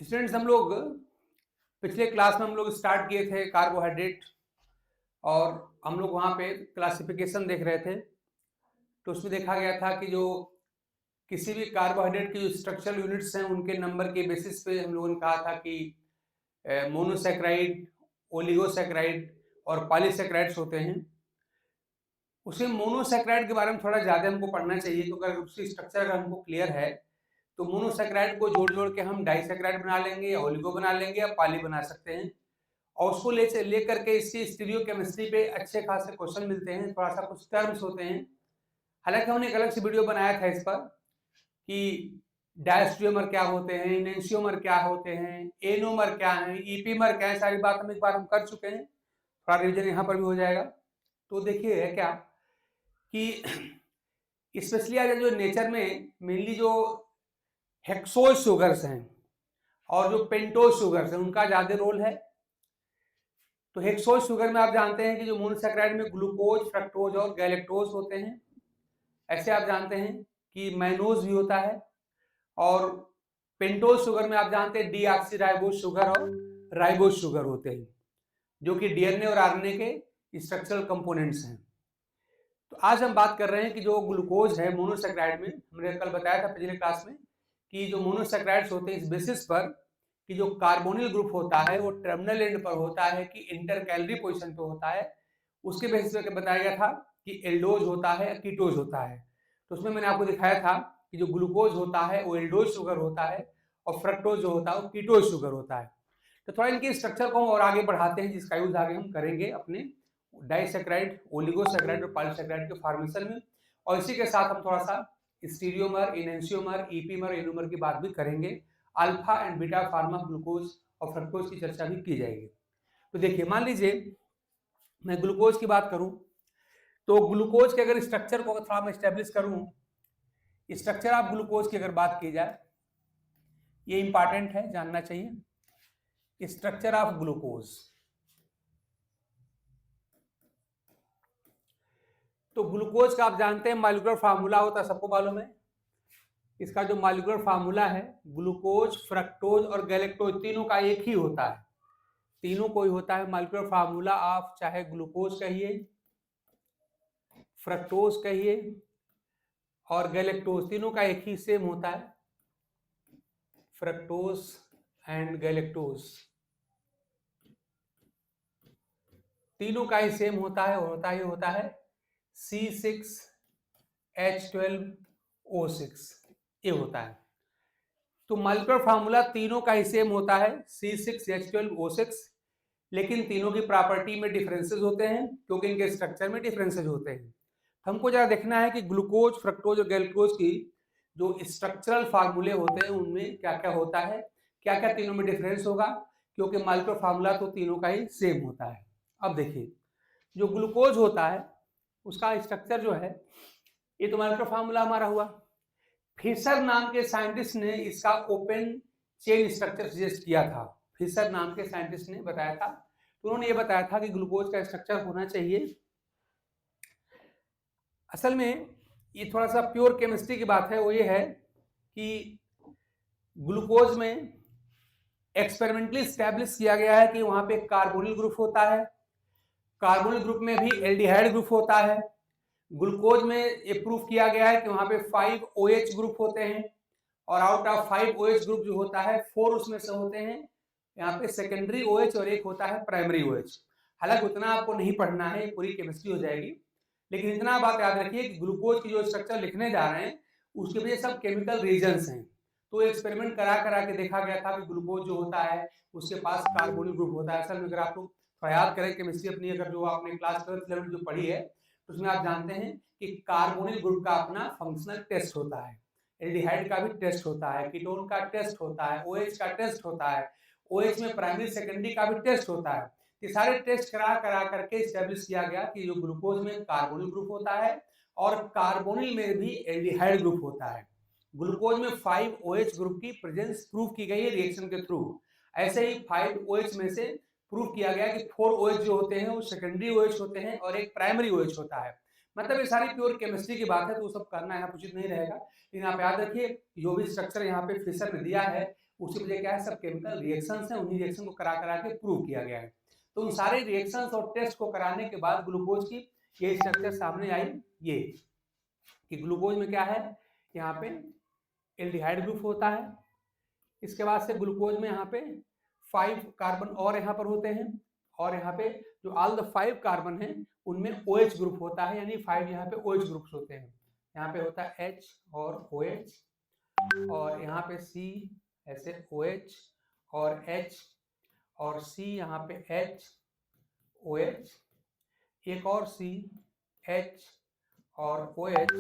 Students, हम लोग पिछले क्लास में हम लोग स्टार्ट किए थे कार्बोहाइड्रेट, और हम लोग वहाँ पे क्लासिफिकेशन देख रहे थे। तो उसमें देखा गया था कि जो किसी भी कार्बोहाइड्रेट की जो स्ट्रक्चरल यूनिट्स हैं उनके नंबर के बेसिस पे हम लोगों ने कहा था कि मोनोसैकेराइड, ओलिगोसैकेराइड और पॉलीसैकेराइड्स होते हैं। उसे मोनोसैकेराइड के बारे में थोड़ा ज़्यादा हमको पढ़ना चाहिए, तो अगर उसकी स्ट्रक्चर अगर हमको क्लियर है तो मोनोसैकेराइड को जोड़-जोड़ के हम डाइसैकेराइड बना लेंगे या ओलिगो बना लेंगे या पॉली बना सकते हैं। और उसको लेकर के इसकी स्टीरियोकेमिस्ट्री पे अच्छे खासे क्वेश्चन मिलते हैं, थोड़ा-सा कुछ टर्म्स होते हैं। हालाँकि हमने एक अलग से वीडियो बनाया था इस पर कि डायस्ट्रोमर क्या होते हैं, एनेंशियोमर क्या होते हैं, एनोमर क्या हैं, ईपीमर क्या है, सारी बात हम एक बार हम कर चुके हैं। थोड़ा रिवीजन यहाँ पर भी हो जाएगा। तो देखिए है क्या कि स्पेशली आज जो नेचर में मेनली जो हेक्सोज शुगर्स हैं और जो पेंटोज शुगर्स हैं उनका ज़्यादा रोल है। तो हेक्सोज शुगर में आप जानते हैं कि जो मोनोसैकेराइड में ग्लूकोज, फ्रक्टोज और गैलेक्टोज होते हैं। ऐसे आप जानते हैं कि मैनोज भी होता है। और पेंटोज शुगर में आप जानते हैं डीऑक्सीराइबोज शुगर और राइबोज शुगर होते हैं, जो कि डीएनए और आरएनए के स्ट्रक्चरल कंपोनेंट्स हैं। तो आज हम बात कर रहे हैं कि जो ग्लूकोज है मोनोसैकेराइड में, हमने कल बताया था पिछले क्लास में कि जो मोनोसैकेराइड्स होते हैं इस बेसिस पर कि जो कार्बोनिल ग्रुप होता है वो टर्मिनल एंड पर होता है कि इंटर कैलोरी पोजीशन पे होता है। उसके बेसिस पे बताया गया था कि एल्डोज होता है, कीटोज होता है। तो उसमें मैंने आपको दिखाया था कि जो ग्लूकोज होता है वो एल्डोज शुगर होता है और फ्रक्टोज जो होता है वो कीटोज शुगर होता है। तो थोड़ा इनके स्ट्रक्चर को हम और आगे बढ़ाते हैं, जिसका यूज आगे हम करेंगे अपने डाइसैकेराइड, ओलिगोसैकेराइड और पॉलीसैकेराइड के फॉर्मेशन में। और इसी के साथ हम थोड़ा सा स्टीरियोमर, एनेंशियोमर, ईपीमर, एनोमर की बात भी करेंगे। Alpha and beta pharma glucose और फ्रक्टोज की चर्चा भी की जाएगी। तो देखिए, मान लीजिए मैं ग्लूकोज की बात करूं तो ग्लूकोज के अगर स्ट्रक्चर को थोड़ा मैं स्टैब्लिश करूं, स्ट्रक्चर ऑफ ग्लूकोज की अगर बात की जाए, ये इंपॉर्टेंट है, जानना चाहिए। स्ट्रक्चर ऑफ ग्लूकोज, तो ग्लूकोज का आप जानते हैं मॉलिक्यूलर फार्मूला होता है, सबको मालूम है। इसका जो मॉलिक्यूलर फार्मूला है, ग्लूकोज, फ्रक्टोज और गैलेक्टोज तीनों का एक ही होता है। तीनों को ही होता है मॉलिक्यूलर फार्मूला ऑफ, चाहे ग्लूकोज कहिए, फ्रक्टोज कहिए और गैलेक्टोज, तीनों का एक ही सेम होता है, फ्रक्टोज एंड गैलेक्टोज तीनों का ही सेम होता है, होता है C6H12O6, ये होता है। तो मॉलिक्यूलर फार्मूला तीनों का ही सेम होता है C6H12O6, लेकिन तीनों की प्रॉपर्टी में डिफरेंसेस होते हैं क्योंकि इनके स्ट्रक्चर में डिफरेंसेस होते हैं। हमको जरा देखना है कि ग्लूकोज, फ्रक्टोज और गैल्यूकोज की जो स्ट्रक्चरल फार्मूले होते हैं उनमें क्या क्या होता है, क्या क्या तीनों में डिफरेंस होगा, क्योंकि मॉलिक्यूलर फार्मूला तो तीनों का ही सेम होता है। अब देखिए, जो ग्लूकोज होता है उसका स्ट्रक्चर जो है, ये तो मॉलिक्यूलर फार्मूला हमारा हुआ। फिशर नाम के साइंटिस्ट ने इसका ओपन चेन स्ट्रक्चर सजेस्ट किया था। फिशर नाम के साइंटिस्ट ने बताया था, तो उन्होंने ये बताया था कि ग्लूकोज का स्ट्रक्चर होना चाहिए। असल में ये थोड़ा सा प्योर केमिस्ट्री की बात है, वो ये है कि ग्लूकोज में एक्सपेरिमेंटली स्टैब्लिश किया गया है कि वहां पे कार्बोनिल ग्रुप होता है, कार्बोनिल ग्रुप में भी एल्डिहाइड ग्रुप होता है। ग्लूकोज में ये प्रूफ किया गया है कि वहां पे 5 OH ग्रुप होते हैं और आउट ऑफ 5 OH ग्रुप जो होता है 4 उसमें से होते हैं यहाँ पे सेकेंडरी OH और एक होता है प्राइमरी OH। हालांकि उतना आपको नहीं पढ़ना है, पूरी केमिस्ट्री हो जाएगी, लेकिन इतना बात याद रखिए कि ग्लूकोज की जो स्ट्रक्चर लिखने जा रहे हैं उसके वजह सब केमिकल रीजन्स हैं। तो एक्सपेरिमेंट करा के देखा गया था कि ग्लूकोज जो होता है उसके पास कार्बोनिल ग्रुप होता है। असल में अगर आप लोग याद करें केमिस्ट्री अपनी, अगर जो आपने क्लास 12th लेवल जो पढ़ी है उसमें आप जानते हैं कि कार्बोनिल ग्रुप का अपना फंक्शनल टेस्ट होता है, एल्डिहाइड का भी टेस्ट होता है, कीटोन का टेस्ट होता है, OH का टेस्ट होता है, OH में प्राइमरी सेकेंडरी का भी टेस्ट होता है। ये सारे टेस्ट करा करके स्टैब्लिश किया गया कि जो ग्लूकोज में कार्बोनिल ग्रुप होता है और कार्बोनिल में भी एल्डिहाइड ग्रुप होता है। ग्लूकोज में 5 OH ग्रुप की प्रेजेंस प्रूव की गई है रिएक्शन के थ्रू। ऐसे ही 5 OH में से प्रूव किया गया कि 4 OH जो होते हैं वो सेकेंडरी OH होते हैं और एक प्राइमरी OH होता है। मतलब ये सारी प्योर केमिस्ट्री की बात है, तो सब करना यहाँ उचित नहीं रहेगा, लेकिन आप याद रखिए जो भी स्ट्रक्चर यहाँ पे फिशर ने दिया है उसकी वजह क्या है, सब केमिकल रिएक्शंस हैं, उन्हीं रिएक्शन को करा करा के प्रूव किया गया है। तो उन सारे रिएक्शंस और टेस्ट को कराने के बाद ग्लूकोज की ये स्ट्रक्चर सामने आई, ये कि ग्लूकोज में क्या है, यहाँ पे एल्डिहाइड ग्रुप होता है, इसके बाद से ग्लूकोज में यहाँ पे 5 कार्बन और यहाँ पर होते हैं, और यहाँ पे जो ऑल द 5 कार्बन हैं उनमें OH ग्रुप होता है, यानी 5 यहाँ पे OH ग्रुप्स होते हैं। यहाँ पे होता है H और OH, और यहाँ पे C ऐसे OH और H और C, यहाँ पे H OH, एक और C H और OH,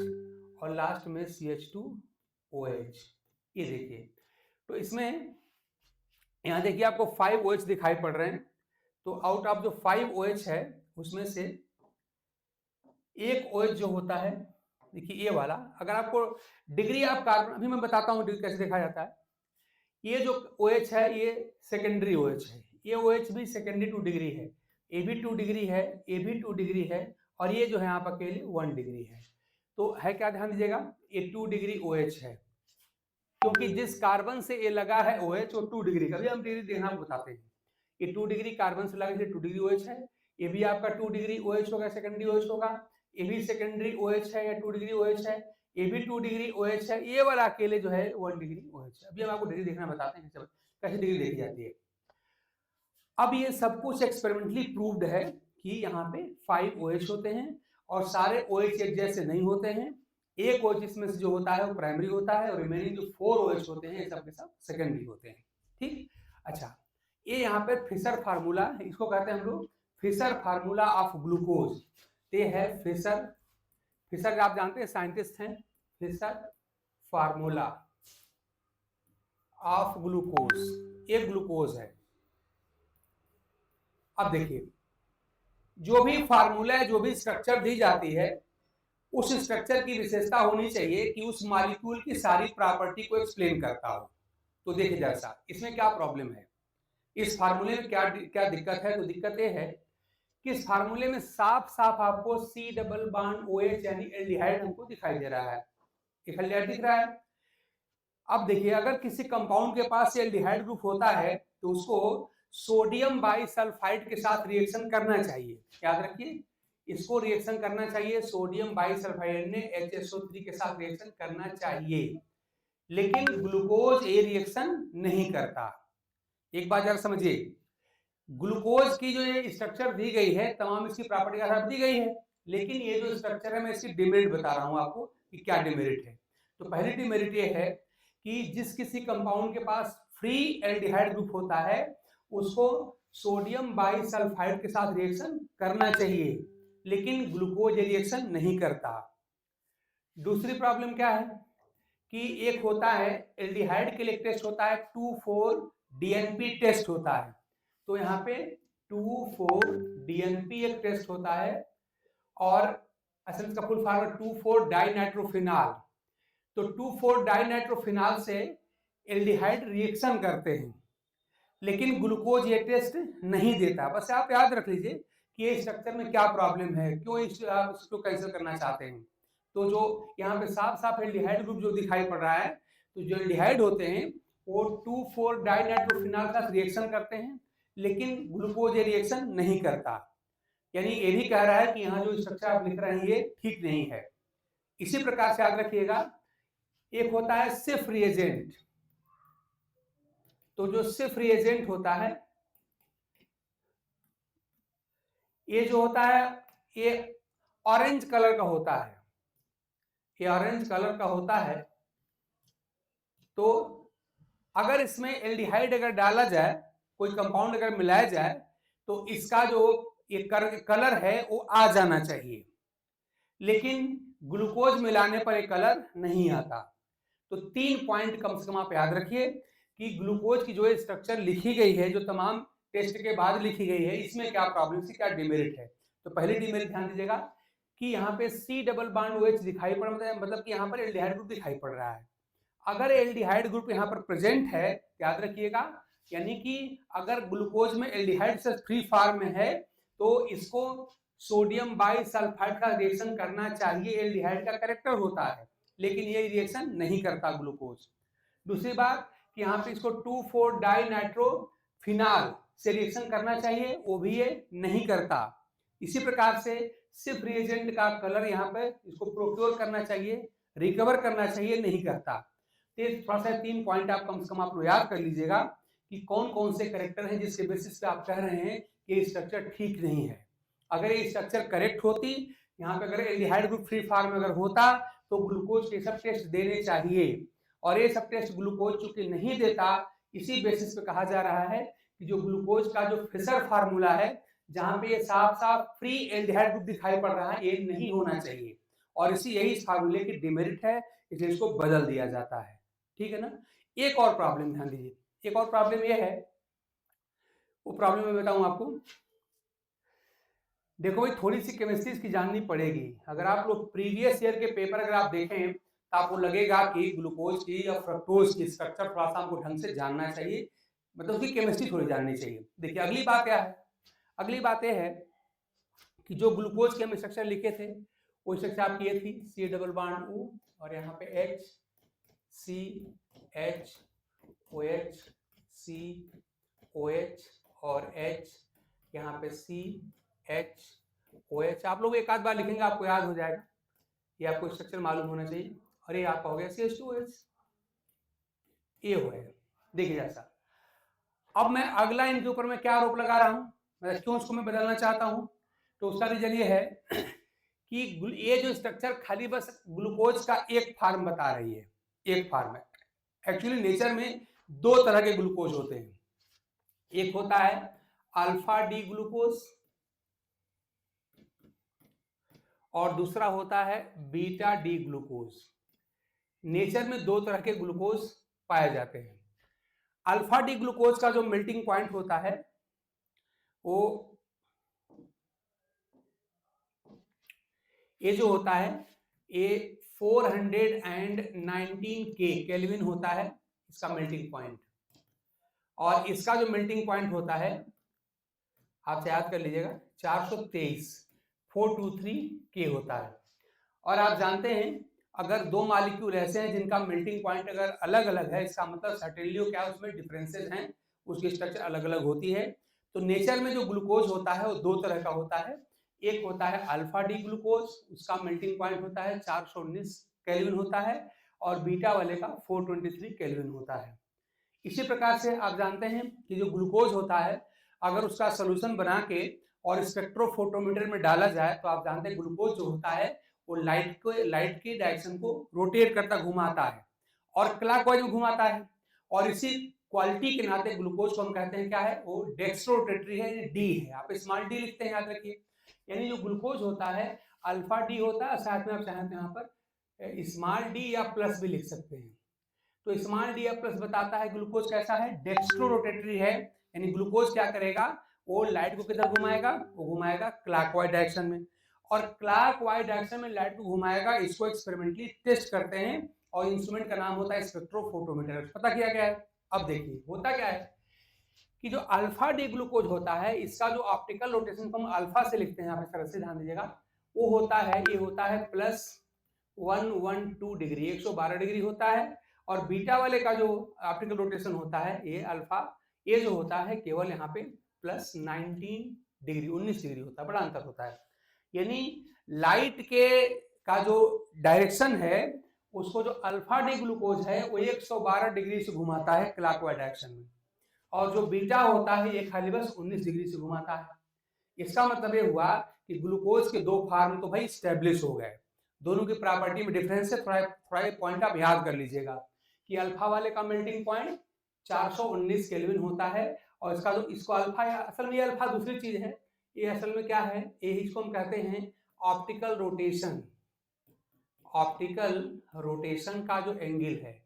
और लास्ट में CH2OH। ये देखिए, तो इसमें यहाँ देखिए आपको 5 OH दिखाई पड़ रहे हैं। तो आउट ऑफ जो 5 OH है उसमें से एक OH जो होता है, देखिए ये वाला, अगर आपको डिग्री ऑफ कार्बन, अभी मैं बताता हूँ डिग्री कैसे देखा जाता है। ये जो OH है ये सेकेंडरी OH है, ये OH भी सेकेंडरी 2 डिग्री है, ये भी 2 डिग्री है, ये भी 2 डिग्री है, और ये जो है यहाँ पर अकेले 1 डिग्री है। तो है क्या, ध्यान दीजिएगा, ये 2 डिग्री OH है, क्योंकि जिस कार्बन से ये लगा है OH वो 2 डिग्री का, भी हम डिग्री देखना बताते हैं। ये 2 डिग्री कार्बन से लगा, 2 डिग्री OH है, ये भी आपका 2 डिग्री OH होगा, सेकेंडरी OH होगा, ये भी सेकेंडरी OH है या 2 डिग्री OH है, ये भी 2 डिग्री OH है, ये वाला अकेले जो है 1 डिग्री OH है। अभी हम आपको डिग्री देखना बताते हैं कैसे डिग्री देखी जाती है। अब ये सब कुछ एक्सपेरिमेंटली प्रूव्ड है कि यहाँ पे 5 OH होते हैं, और सारे OH एक जैसे नहीं होते हैं, एक OH इसमें से जो होता है वो प्राइमरी होता है, और रिमेनिंग जो 4 OH होते हैं ये सब के सब सेकेंडरी होते हैं। ठीक, अच्छा, ये यहाँ पे फिशर फार्मूला, इसको कहते हैं हम लोग फिशर फार्मूला ऑफ ग्लूकोज। ये है फिशर आप जानते हैं, साइंटिस्ट हैं, फिशर फार्मूला ऑफ ग्लूकोज, ये ग्लूकोज है। अब देखिए, जो भी फार्मूला है, जो भी स्ट्रक्चर दी जाती है, उस स्ट्रक्चर की विशेषता होनी चाहिए कि उस मॉलिक्यूल की सारी प्रॉपर्टी को एक्सप्लेन करता हो। तो देखिए जैसा इसमें क्या प्रॉब्लम है, इस फार्मूले में क्या क्या दिक्कत है। तो दिक्कत ये है कि इस फार्मूले में साफ साफ आपको C डबल बॉन्ड OH यानी एल्डिहाइड हमको दिखाई दे रहा है, एल्डिहाइड दिख रहा है। अब देखिए, अगर किसी कंपाउंड के पास एल्डिहाइड ग्रुप होता है तो उसको सोडियम बाइसल्फाइड के साथ रिएक्शन करना चाहिए, याद रखिए, इसको रिएक्शन करना चाहिए, सोडियम बाइसल्फाइड ने HSO3 के साथ रिएक्शन करना चाहिए, लेकिन ग्लूकोज ये रिएक्शन नहीं करता। एक बात जरा समझिए, ग्लूकोज की जो ये स्ट्रक्चर दी गई है तमाम इसकी प्रॉपर्टी के आधार दी गई है, लेकिन ये जो स्ट्रक्चर है मैं इसकी डिमेरिट बता रहा हूं आपको कि क्या डिमेरिट है। तो पहली डिमेरिट ये है कि जिस किसी कंपाउंड के पास फ्री एल्डिहाइड ग्रुप होता है उसको सोडियम बाइसल्फाइड के साथ रिएक्शन करना चाहिए, लेकिन ग्लूकोज ये रिएक्शन नहीं करता। दूसरी प्रॉब्लम क्या है कि एक होता है एल्डिहाइड के लिए टेस्ट होता है 2,4-DNP टेस्ट होता है। तो यहाँ पे 2,4-DNP एक टेस्ट होता है, और असल इसका फुल फॉर्म 2,4-डाइनाइट्रोफिनॉल। तो 2,4-डाइनाइट्रोफिनॉल से एल्डिहाइड रिएक्शन करते हैं, लेकिन ग्लूकोज ये टेस्ट नहीं देता। बस आप याद रख लीजिए कि ये स्ट्रक्चर में क्या प्रॉब्लम है, क्यों आप इसको कैंसिल करना चाहते हैं। तो जो यहाँ पे साफ साफ एल्डिहाइड ग्रुप जो दिखाई पड़ रहा है, तो जो एल्डिहाइड होते हैं वो 2,4-डाइनाइट्रोफिनॉल का रिएक्शन करते हैं, लेकिन ग्लूकोज ये रिएक्शन नहीं करता। यानी ये भी कह रहा है कि यहाँ जो स्ट्रक्चर आप लिख रहे हैं ये ठीक नहीं है। इसी प्रकार से याद रखिएगा, एक होता है सिर्फ रिएजेंट। तो जो सिर्फ रिएजेंट होता है, ये जो होता है ये ऑरेंज कलर का होता है, ये ऑरेंज कलर का होता है। तो अगर इसमें एल्डिहाइड अगर डाला जाए, कोई कंपाउंड अगर मिलाया जाए, तो इसका जो ये कलर है वो आ जाना चाहिए, लेकिन ग्लूकोज मिलाने पर ये कलर नहीं आता। तो 3 पॉइंट कम से कम आप याद रखिए कि ग्लूकोज की जो स्ट्रक्चर लिखी गई है, जो तमाम टेस्ट के बाद लिखी गई है, इसमें क्या प्रॉब्लम है, क्या डिमेरिट है। तो पहली डिमेरिट ध्यान दीजिएगा कि यहाँ पे C डबल बॉन्ड OH दिखाई पड़ रहा है, मतलब कि यहाँ पर एल्डिहाइड ग्रुप दिखाई पड़ रहा है। अगर एल्डिहाइड ग्रुप यहाँ पर प्रेजेंट है, याद रखिएगा, यानी कि अगर ग्लूकोज में एल्डिहाइड से फ्री फॉर्म में है तो इसको सोडियम बाइसल्फाइड का रिएक्शन करना चाहिए, एल्डिहाइड का कैरेक्टर होता है, लेकिन ये रिएक्शन नहीं करता ग्लूकोज। दूसरी बात कि कि यहाँ पे इसको 2,4 डाइनाइट्रोफिनाल से रिएक्शन करना चाहिए, वो भी ये नहीं करता। इसी प्रकार से सिर्फ रिएजेंट का कलर यहाँ पे इसको प्रोक्योर करना चाहिए, रिकवर करना चाहिए, नहीं करता। तो थोड़ा सा 3 पॉइंट आप कम से कम आप लोग याद कर लीजिएगा कि कौन कौन से कैरेक्टर हैं जिसके बेसिस पे आप कह रहे हैं कि ये स्ट्रक्चर ठीक नहीं है। अगर ये स्ट्रक्चर करेक्ट होती, यहाँ पे अगर एल्डिहाइड ग्रुप फ्री फॉर्म अगर होता तो ग्लूकोज के सब टेस्ट देने चाहिए, और ये सब टेस्ट ग्लूकोज चूंकि नहीं देता, इसी बेसिस पे कहा जा रहा है कि जो ग्लूकोज का जो फिशर फार्मूला है, जहां पे ये साफ साफ फ्री एल्डिहाइड ग्रुप दिखाई पड़ रहा है, ये नहीं होना चाहिए, और यही इस फार्मूले की डिमेरिट है, इसलिए इसको बदल दिया जाता है। ठीक है ना। एक और प्रॉब्लम ध्यान दीजिए, एक और प्रॉब्लम ये है, वो प्रॉब्लम मैं बताऊं आपको। देखो भाई, थोड़ी सी केमिस्ट्री की जाननी पड़ेगी। अगर आप लोग प्रीवियस ईयर के पेपर अगर आप देखें तो आपको लगेगा कि ग्लूकोज की या फ्रक्टोज की स्ट्रक्चर थोड़ा सा हमको ढंग से जानना चाहिए, मतलब उसकी केमिस्ट्री थोड़ी जाननी चाहिए। देखिए अगली बात क्या है, अगली बात यह है कि जो ग्लूकोज के हम स्ट्रक्चर लिखे थे वो स्ट्रक्चर आपकी ये थी, C डबल बॉन्ड O और यहाँ पे H C H OH C OH और H, यहाँ पे C H OH। आप लोग एक आध बार लिखेंगे आपको याद हो जाएगा, ये आपको स्ट्रक्चर मालूम होना चाहिए। और ये आपका हो गया CH2OH, ये हो गया। देखिए जैसा, अब मैं अगला इनके ऊपर मैं क्या आरोप लगा रहा हूं, मैं क्यों उसको मैं बदलना चाहता हूं, तो उसका रीजन ये है कि ये जो स्ट्रक्चर खाली बस ग्लूकोज का एक फॉर्म बता रही है, एक फॉर्म है। एक्चुअली नेचर में 2 तरह के ग्लूकोज होते हैं, एक होता है अल्फा डी ग्लूकोज और दूसरा होता है बीटा डी ग्लूकोज। नेचर में 2 तरह के ग्लूकोज पाए जाते हैं। अल्फा डी ग्लूकोज का जो मेल्टिंग पॉइंट होता है वो ये जो होता है ये 419 केल्विन होता है इसका मेल्टिंग पॉइंट, और इसका जो मेल्टिंग पॉइंट होता है आप याद कर लीजिएगा 423 के होता है। और आप जानते हैं अगर 2 मॉलिक्यूल ऐसे हैं जिनका मेल्टिंग पॉइंट अगर अलग अलग है, इसका मतलब सर्टेनली क्या उसमें डिफरेंसेस हैं, उसकी स्ट्रक्चर अलग अलग होती है। तो नेचर में जो ग्लूकोज होता है वो 2 तरह का होता है, एक होता है अल्फा डी ग्लूकोज, उसका मेल्टिंग पॉइंट होता है 419 केल्विन होता है, और बीटा वाले का 423 केल्विन होता है। इसी प्रकार से आप जानते हैं कि जो ग्लूकोज होता है अगर उसका सोल्यूशन बना के और स्पेक्ट्रोफोटोमीटर में डाला जाए तो आप जानते हैं ग्लूकोज जो होता है वो लाइट की डायरेक्शन को रोटेट करता घुमाता है और क्लॉकवाइज में घुमाता है, और इसी क्वालिटी के नाते ग्लूकोज को हम कहते हैं क्या है, वो डेक्स्ट्रोरोटेटरी है, डी है, आप स्मॉल डी लिखते हैं याद रखिए। यानी जो ग्लूकोज होता है अल्फा डी होता है, साथ में आप चाहें तो यहाँ पर स्मॉल डी या प्लस भी लिख सकते हैं। तो स्मॉल डी या प्लस बताता है ग्लूकोज कैसा है, डेक्स्ट्रोरोटेटरी है, यानी ग्लूकोज क्या करेगा वो लाइट को किधर घुमाएगा, वो घुमाएगा क्लॉकवाइज डायरेक्शन में, और क्लॉकवाइज डायरेक्शन में लाइट को घुमाएगा। इसको एक्सपेरिमेंटली टेस्ट करते हैं और इंस्ट्रूमेंट का नाम होता है स्पेक्ट्रोफोटोमीटर, पता किया गया है। अब देखिए होता क्या है कि जो अल्फा डी ग्लूकोज होता है इसका जो ऑप्टिकल रोटेशन को हम अल्फा से लिखते हैं, आप इस तरह से ध्यान दीजिएगा, वो होता है ये होता है +112 डिग्री, 112 डिग्री होता है, और बीटा वाले का जो ऑप्टिकल रोटेशन होता है ये अल्फा, ये जो होता है केवल यहाँ पे +19 डिग्री, 19 डिग्री होता है, बड़ा अंतर होता है। यानी लाइट के का जो डायरेक्शन है उसको जो अल्फा डी ग्लूकोज है वो 112 डिग्री से घुमाता है क्लॉकवाइज डायरेक्शन में, और जो बीटा होता है ये खाली बस 19 डिग्री से घुमाता है। इसका मतलब ये हुआ कि ग्लूकोज के 2 फॉर्म तो भाई स्टेब्लिश हो गए, दोनों की प्रॉपर्टी में डिफरेंस है। थोड़ा पॉइंट आप याद कर लीजिएगा कि अल्फा वाले का मेल्टिंग पॉइंट 419 केल्विन होता है, और इसका जो इसको अल्फा, असल में ये अल्फा दूसरी चीज है, ये असल में क्या है, ये इसको हम कहते हैं ऑप्टिकल रोटेशन। ऑप्टिकल रोटेशन का जो एंगल है,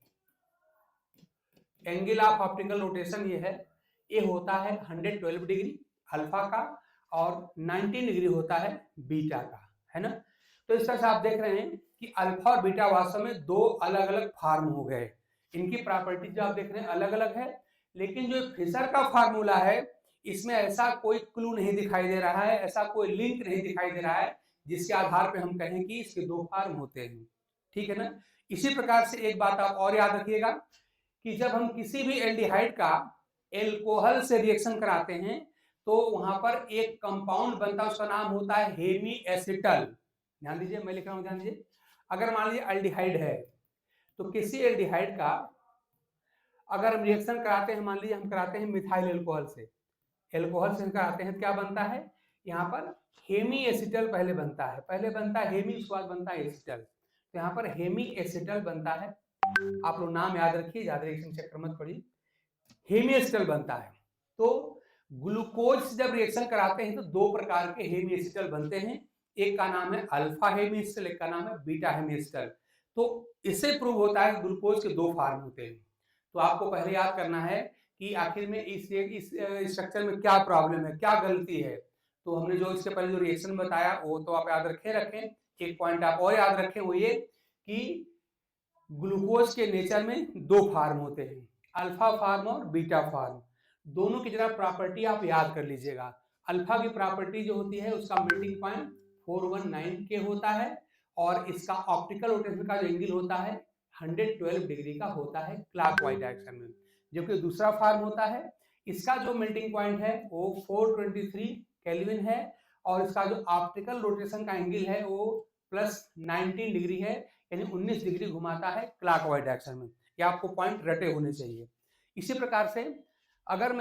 एंगल ऑफ ऑप्टिकल रोटेशन ये है, ये होता है 112 डिग्री अल्फा का और 19 डिग्री होता है बीटा का, है ना। तो इस तरह से आप देख रहे हैं कि अल्फा और बीटा वास्तव में 2 अलग अलग फॉर्म हो गए, इनकी प्रॉपर्टी जो आप देख रहे हैं अलग अलग है, लेकिन जो फिशर का फार्मूला है इसमें ऐसा कोई क्लू नहीं दिखाई दे रहा है, ऐसा कोई लिंक नहीं दिखाई दे रहा है जिसके आधार पे हम कहें कि इसके 2 फॉर्म होते हैं, ठीक है ना। इसी प्रकार से एक बात आप और याद रखिएगा कि जब हम किसी भी एल्डिहाइड का एल्कोहल से रिएक्शन कराते हैं तो वहां पर एक कंपाउंड बनता है, उसका नाम होता है हेमी एसिटल। ध्यान दीजिए, मैं लिख रहा हूं, ध्यान दीजिए। अगर मान लीजिए एल्डिहाइड है तो किसी एल्डिहाइड का अगर हम रिएक्शन कराते हैं, मान लीजिए हम कराते हैं मिथाइल एल्कोहल से, एल्कोहल से हम कराते हैं तो क्या बनता है, यहाँ पर हेमी एसिटल पहले बनता है, पहले बनता है हेमी, उसके बाद बनता है एसिटल। तो यहाँ पर हेमी एसिटल बनता है, आप लोग नाम याद रखिए, ज्यादा रिएक्शन चक्कर मत पड़िए, हेमी एसिटल बनता है। तो ग्लूकोज से जब रिएक्शन कराते हैं तो दो प्रकार के हेमी एसिटल बनते हैं, एक का नाम है अल्फा हेमी एसिटल, एक का नाम है बीटा हेमी एसिटल। तो इससे प्रूव होता है ग्लूकोज के दो फॉर्म होते हैं। तो आपको पहले याद करना है कि आखिर में इस स्ट्रक्चर में क्या प्रॉब्लम है, क्या गलती है। तो हमने जो इसके पहले जो रिएक्शन बताया वो तो आप याद रखें। एक पॉइंट आप और याद रखें, वो ये कि ग्लूकोज के नेचर में दो फॉर्म होते हैं, अल्फा फॉर्म और बीटा फॉर्म। दोनों की जरा प्रॉपर्टी आप याद कर लीजिएगा। अल्फा की प्रॉपर्टी जो होती है उसका मेल्टिंग पॉइंट 419 के होता है और इसका ऑप्टिकल रोटेशन का जो एंगल होता है 112 डिग्री का होता है क्लॉकवाइज डायरेक्शन में। जबकि दूसरा फॉर्म होता है, इसका जो मेल्टिंग पॉइंट है वो 423 केल्विन है और इसका जो ऑप्टिकल रोटेशन का एंगल है वो +19 डिग्री है, यानी 19 डिग्री घुमाता है क्लॉकवाइज डायरेक्शन में। ये आपको पॉइंट रटे होने चाहिए। इसी प्रकार से अगर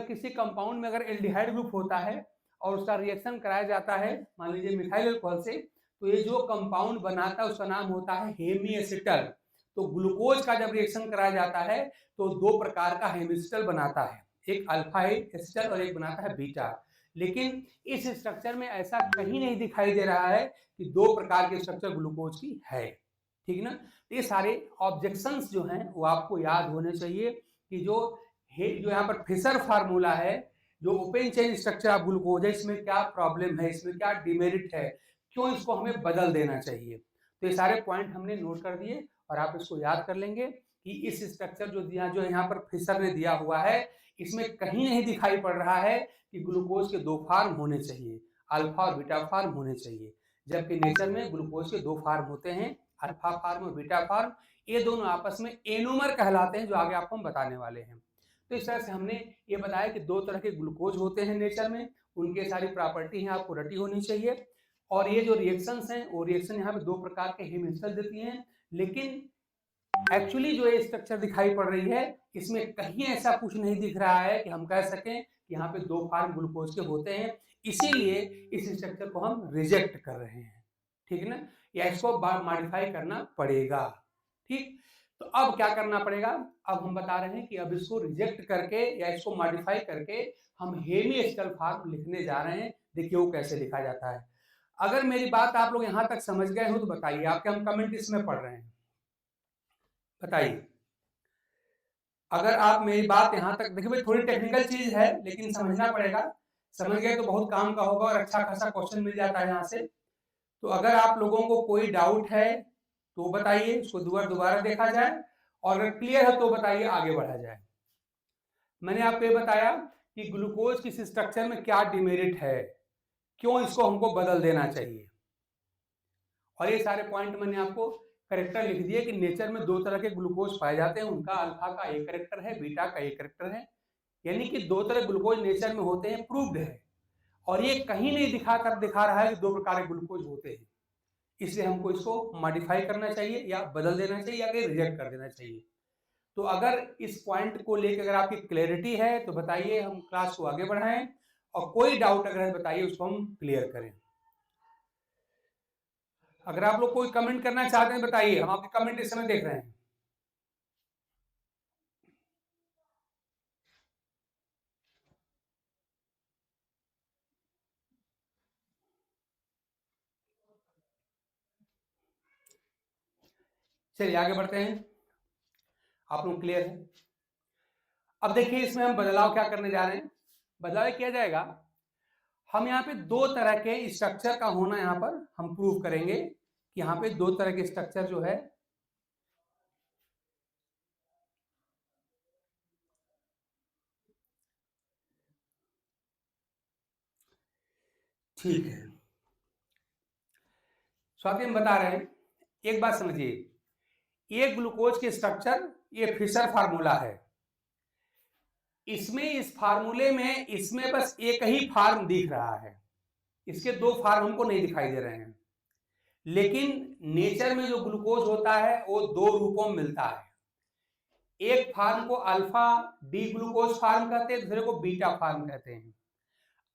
किसी कंपाउंड में अगर एल्डिहाइड ग्रुप होता है और उसका रिएक्शन कराया जाता है मान लीजिए मिथाइल अल्कोहल से, तो ये जो कंपाउंड बनाता है उसका नाम होता है हेमी एसिटल। तो ग्लूकोज का जब रिएक्शन कराया जाता है तो दो प्रकार का हेमी एसिटल बनाता है, एक अल्फा एसिटल और एक बनाता है बीटा। लेकिन इस स्ट्रक्चर में ऐसा कहीं नहीं दिखाई दे रहा है कि दो प्रकार के स्ट्रक्चर ग्लूकोज की है, ठीक ना। तो ये सारे ऑब्जेक्शंस जो हैं वो आपको याद होने चाहिए कि जो यहाँ पर फिशर फार्मूला है, जो open chain structure of glucose है, इसमें क्या प्रॉब्लम है, इसमें क्या डिमेरिट है, क्यों इसको हमें बदल देना चाहिए। तो ये सारे पॉइंट हमने नोट कर दिए और आप इसको याद कर लेंगे कि इस स्ट्रक्चर जो यहाँ पर फिशर ने दिया हुआ है इसमें कहीं नहीं दिखाई पड़ रहा है कि ग्लूकोज के दो फार्म होने चाहिए, अल्फा और बीटा फार्म होने चाहिए, जबकि नेचर में ग्लूकोज के दो फार्म होते हैं, अल्फा फार्म और बीटा फार्म। ये दोनों आपस में एनोमर कहलाते हैं, जो आगे आपको हम बताने वाले हैं। तो इस तरह से हमने ये बताया कि दो तरह के ग्लूकोज होते हैं नेचर में, उनके सारी प्रॉपर्टी हैं आपको रटी होनी चाहिए। और ये जो रिएक्शंस हैं वो रिएक्शन यहाँ पे दो प्रकार के हेमी एसिटल देती हैं, लेकिन एक्चुअली जो ये स्ट्रक्चर दिखाई पड़ रही है इसमें कहीं ऐसा कुछ नहीं दिख रहा है कि हम कह सकें कि यहाँ पे दो फॉर्म ग्लूकोज के होते हैं, इसीलिए इस स्ट्रक्चर को हम रिजेक्ट कर रहे हैं, ठीक है ना, या इसको मॉडिफाई करना पड़ेगा। ठीक, तो अब क्या करना पड़ेगा, अब हम बता रहे हैं कि अब इसको रिजेक्ट करके या इसको मॉडिफाई करके हम हेमी एसिटल फॉर्म लिखने जा रहे हैं। देखिए वो कैसे लिखा जाता है। अगर मेरी बात आप लोग यहाँ तक समझ गए हो तो बताइए, आपके हम कमेंट इसमें पढ़ रहे हैं, बताइए। अगर आप मेरी बात यहाँ तक, देखिए भाई थोड़ी टेक्निकल चीज है लेकिन समझना पड़ेगा, समझ गए तो बहुत काम का होगा और अच्छा खासा क्वेश्चन मिल जाता है यहाँ से। तो अगर आप लोगों को कोई डाउट है तो बताइए, उसको दोबारा देखा जाए, और अगर क्लियर है तो बताइए, आगे बढ़ा जाए। मैंने आपको ये बताया कि ग्लूकोज की स्ट्रक्चर में क्या डिमेरिट है, क्यों इसको हमको बदल देना चाहिए, और ये सारे पॉइंट मैंने आपको करेक्टर लिख दिए कि नेचर में दो तरह के ग्लूकोज पाए जाते हैं, उनका अल्फा का एक करेक्टर है, बीटा का एक करेक्टर है, यानी कि दो तरह ग्लूकोज नेचर में होते हैं, प्रूव्ड है। और ये कहीं नहीं दिखा रहा है कि दो प्रकार के ग्लूकोज होते हैं, इसलिए हमको इसको मॉडिफाई करना चाहिए या बदल देना चाहिए या रिजेक्ट कर देना चाहिए। तो अगर इस पॉइंट को लेकर अगर आपकी क्लैरिटी है तो बताइए, हम क्लास को आगे बढ़ाएं, और कोई डाउट अगर है बताइए, उसको हम क्लियर करें। अगर आप लोग कोई कमेंट करना चाहते हैं बताइए, हम आपके कमेंट इस समय देख रहे हैं। चलिए आगे बढ़ते हैं, आप लोग क्लियर है। अब देखिए इसमें हम बदलाव क्या करने जा रहे हैं, बदलाव किया जाएगा, हम यहाँ पे दो तरह के स्ट्रक्चर का होना यहाँ पर हम प्रूव करेंगे कि यहाँ पे दो तरह के स्ट्रक्चर जो है, ठीक है। स्वाति हम बता रहे हैं, एक बात समझिए, ये ग्लूकोज के स्ट्रक्चर, ये फिशर फार्मूला है। इसमें इस फार्मूले में इसमें बस एक ही फार्म दिख रहा है, इसके दो फार्म हमको नहीं दिखाई दे रहे हैं। लेकिन नेचर में जो ग्लूकोज होता है वो दो रूपों में मिलता है। एक फार्म को अल्फा डी ग्लूकोज फार्म कहते हैं, दूसरे को बीटा फार्म कहते हैं।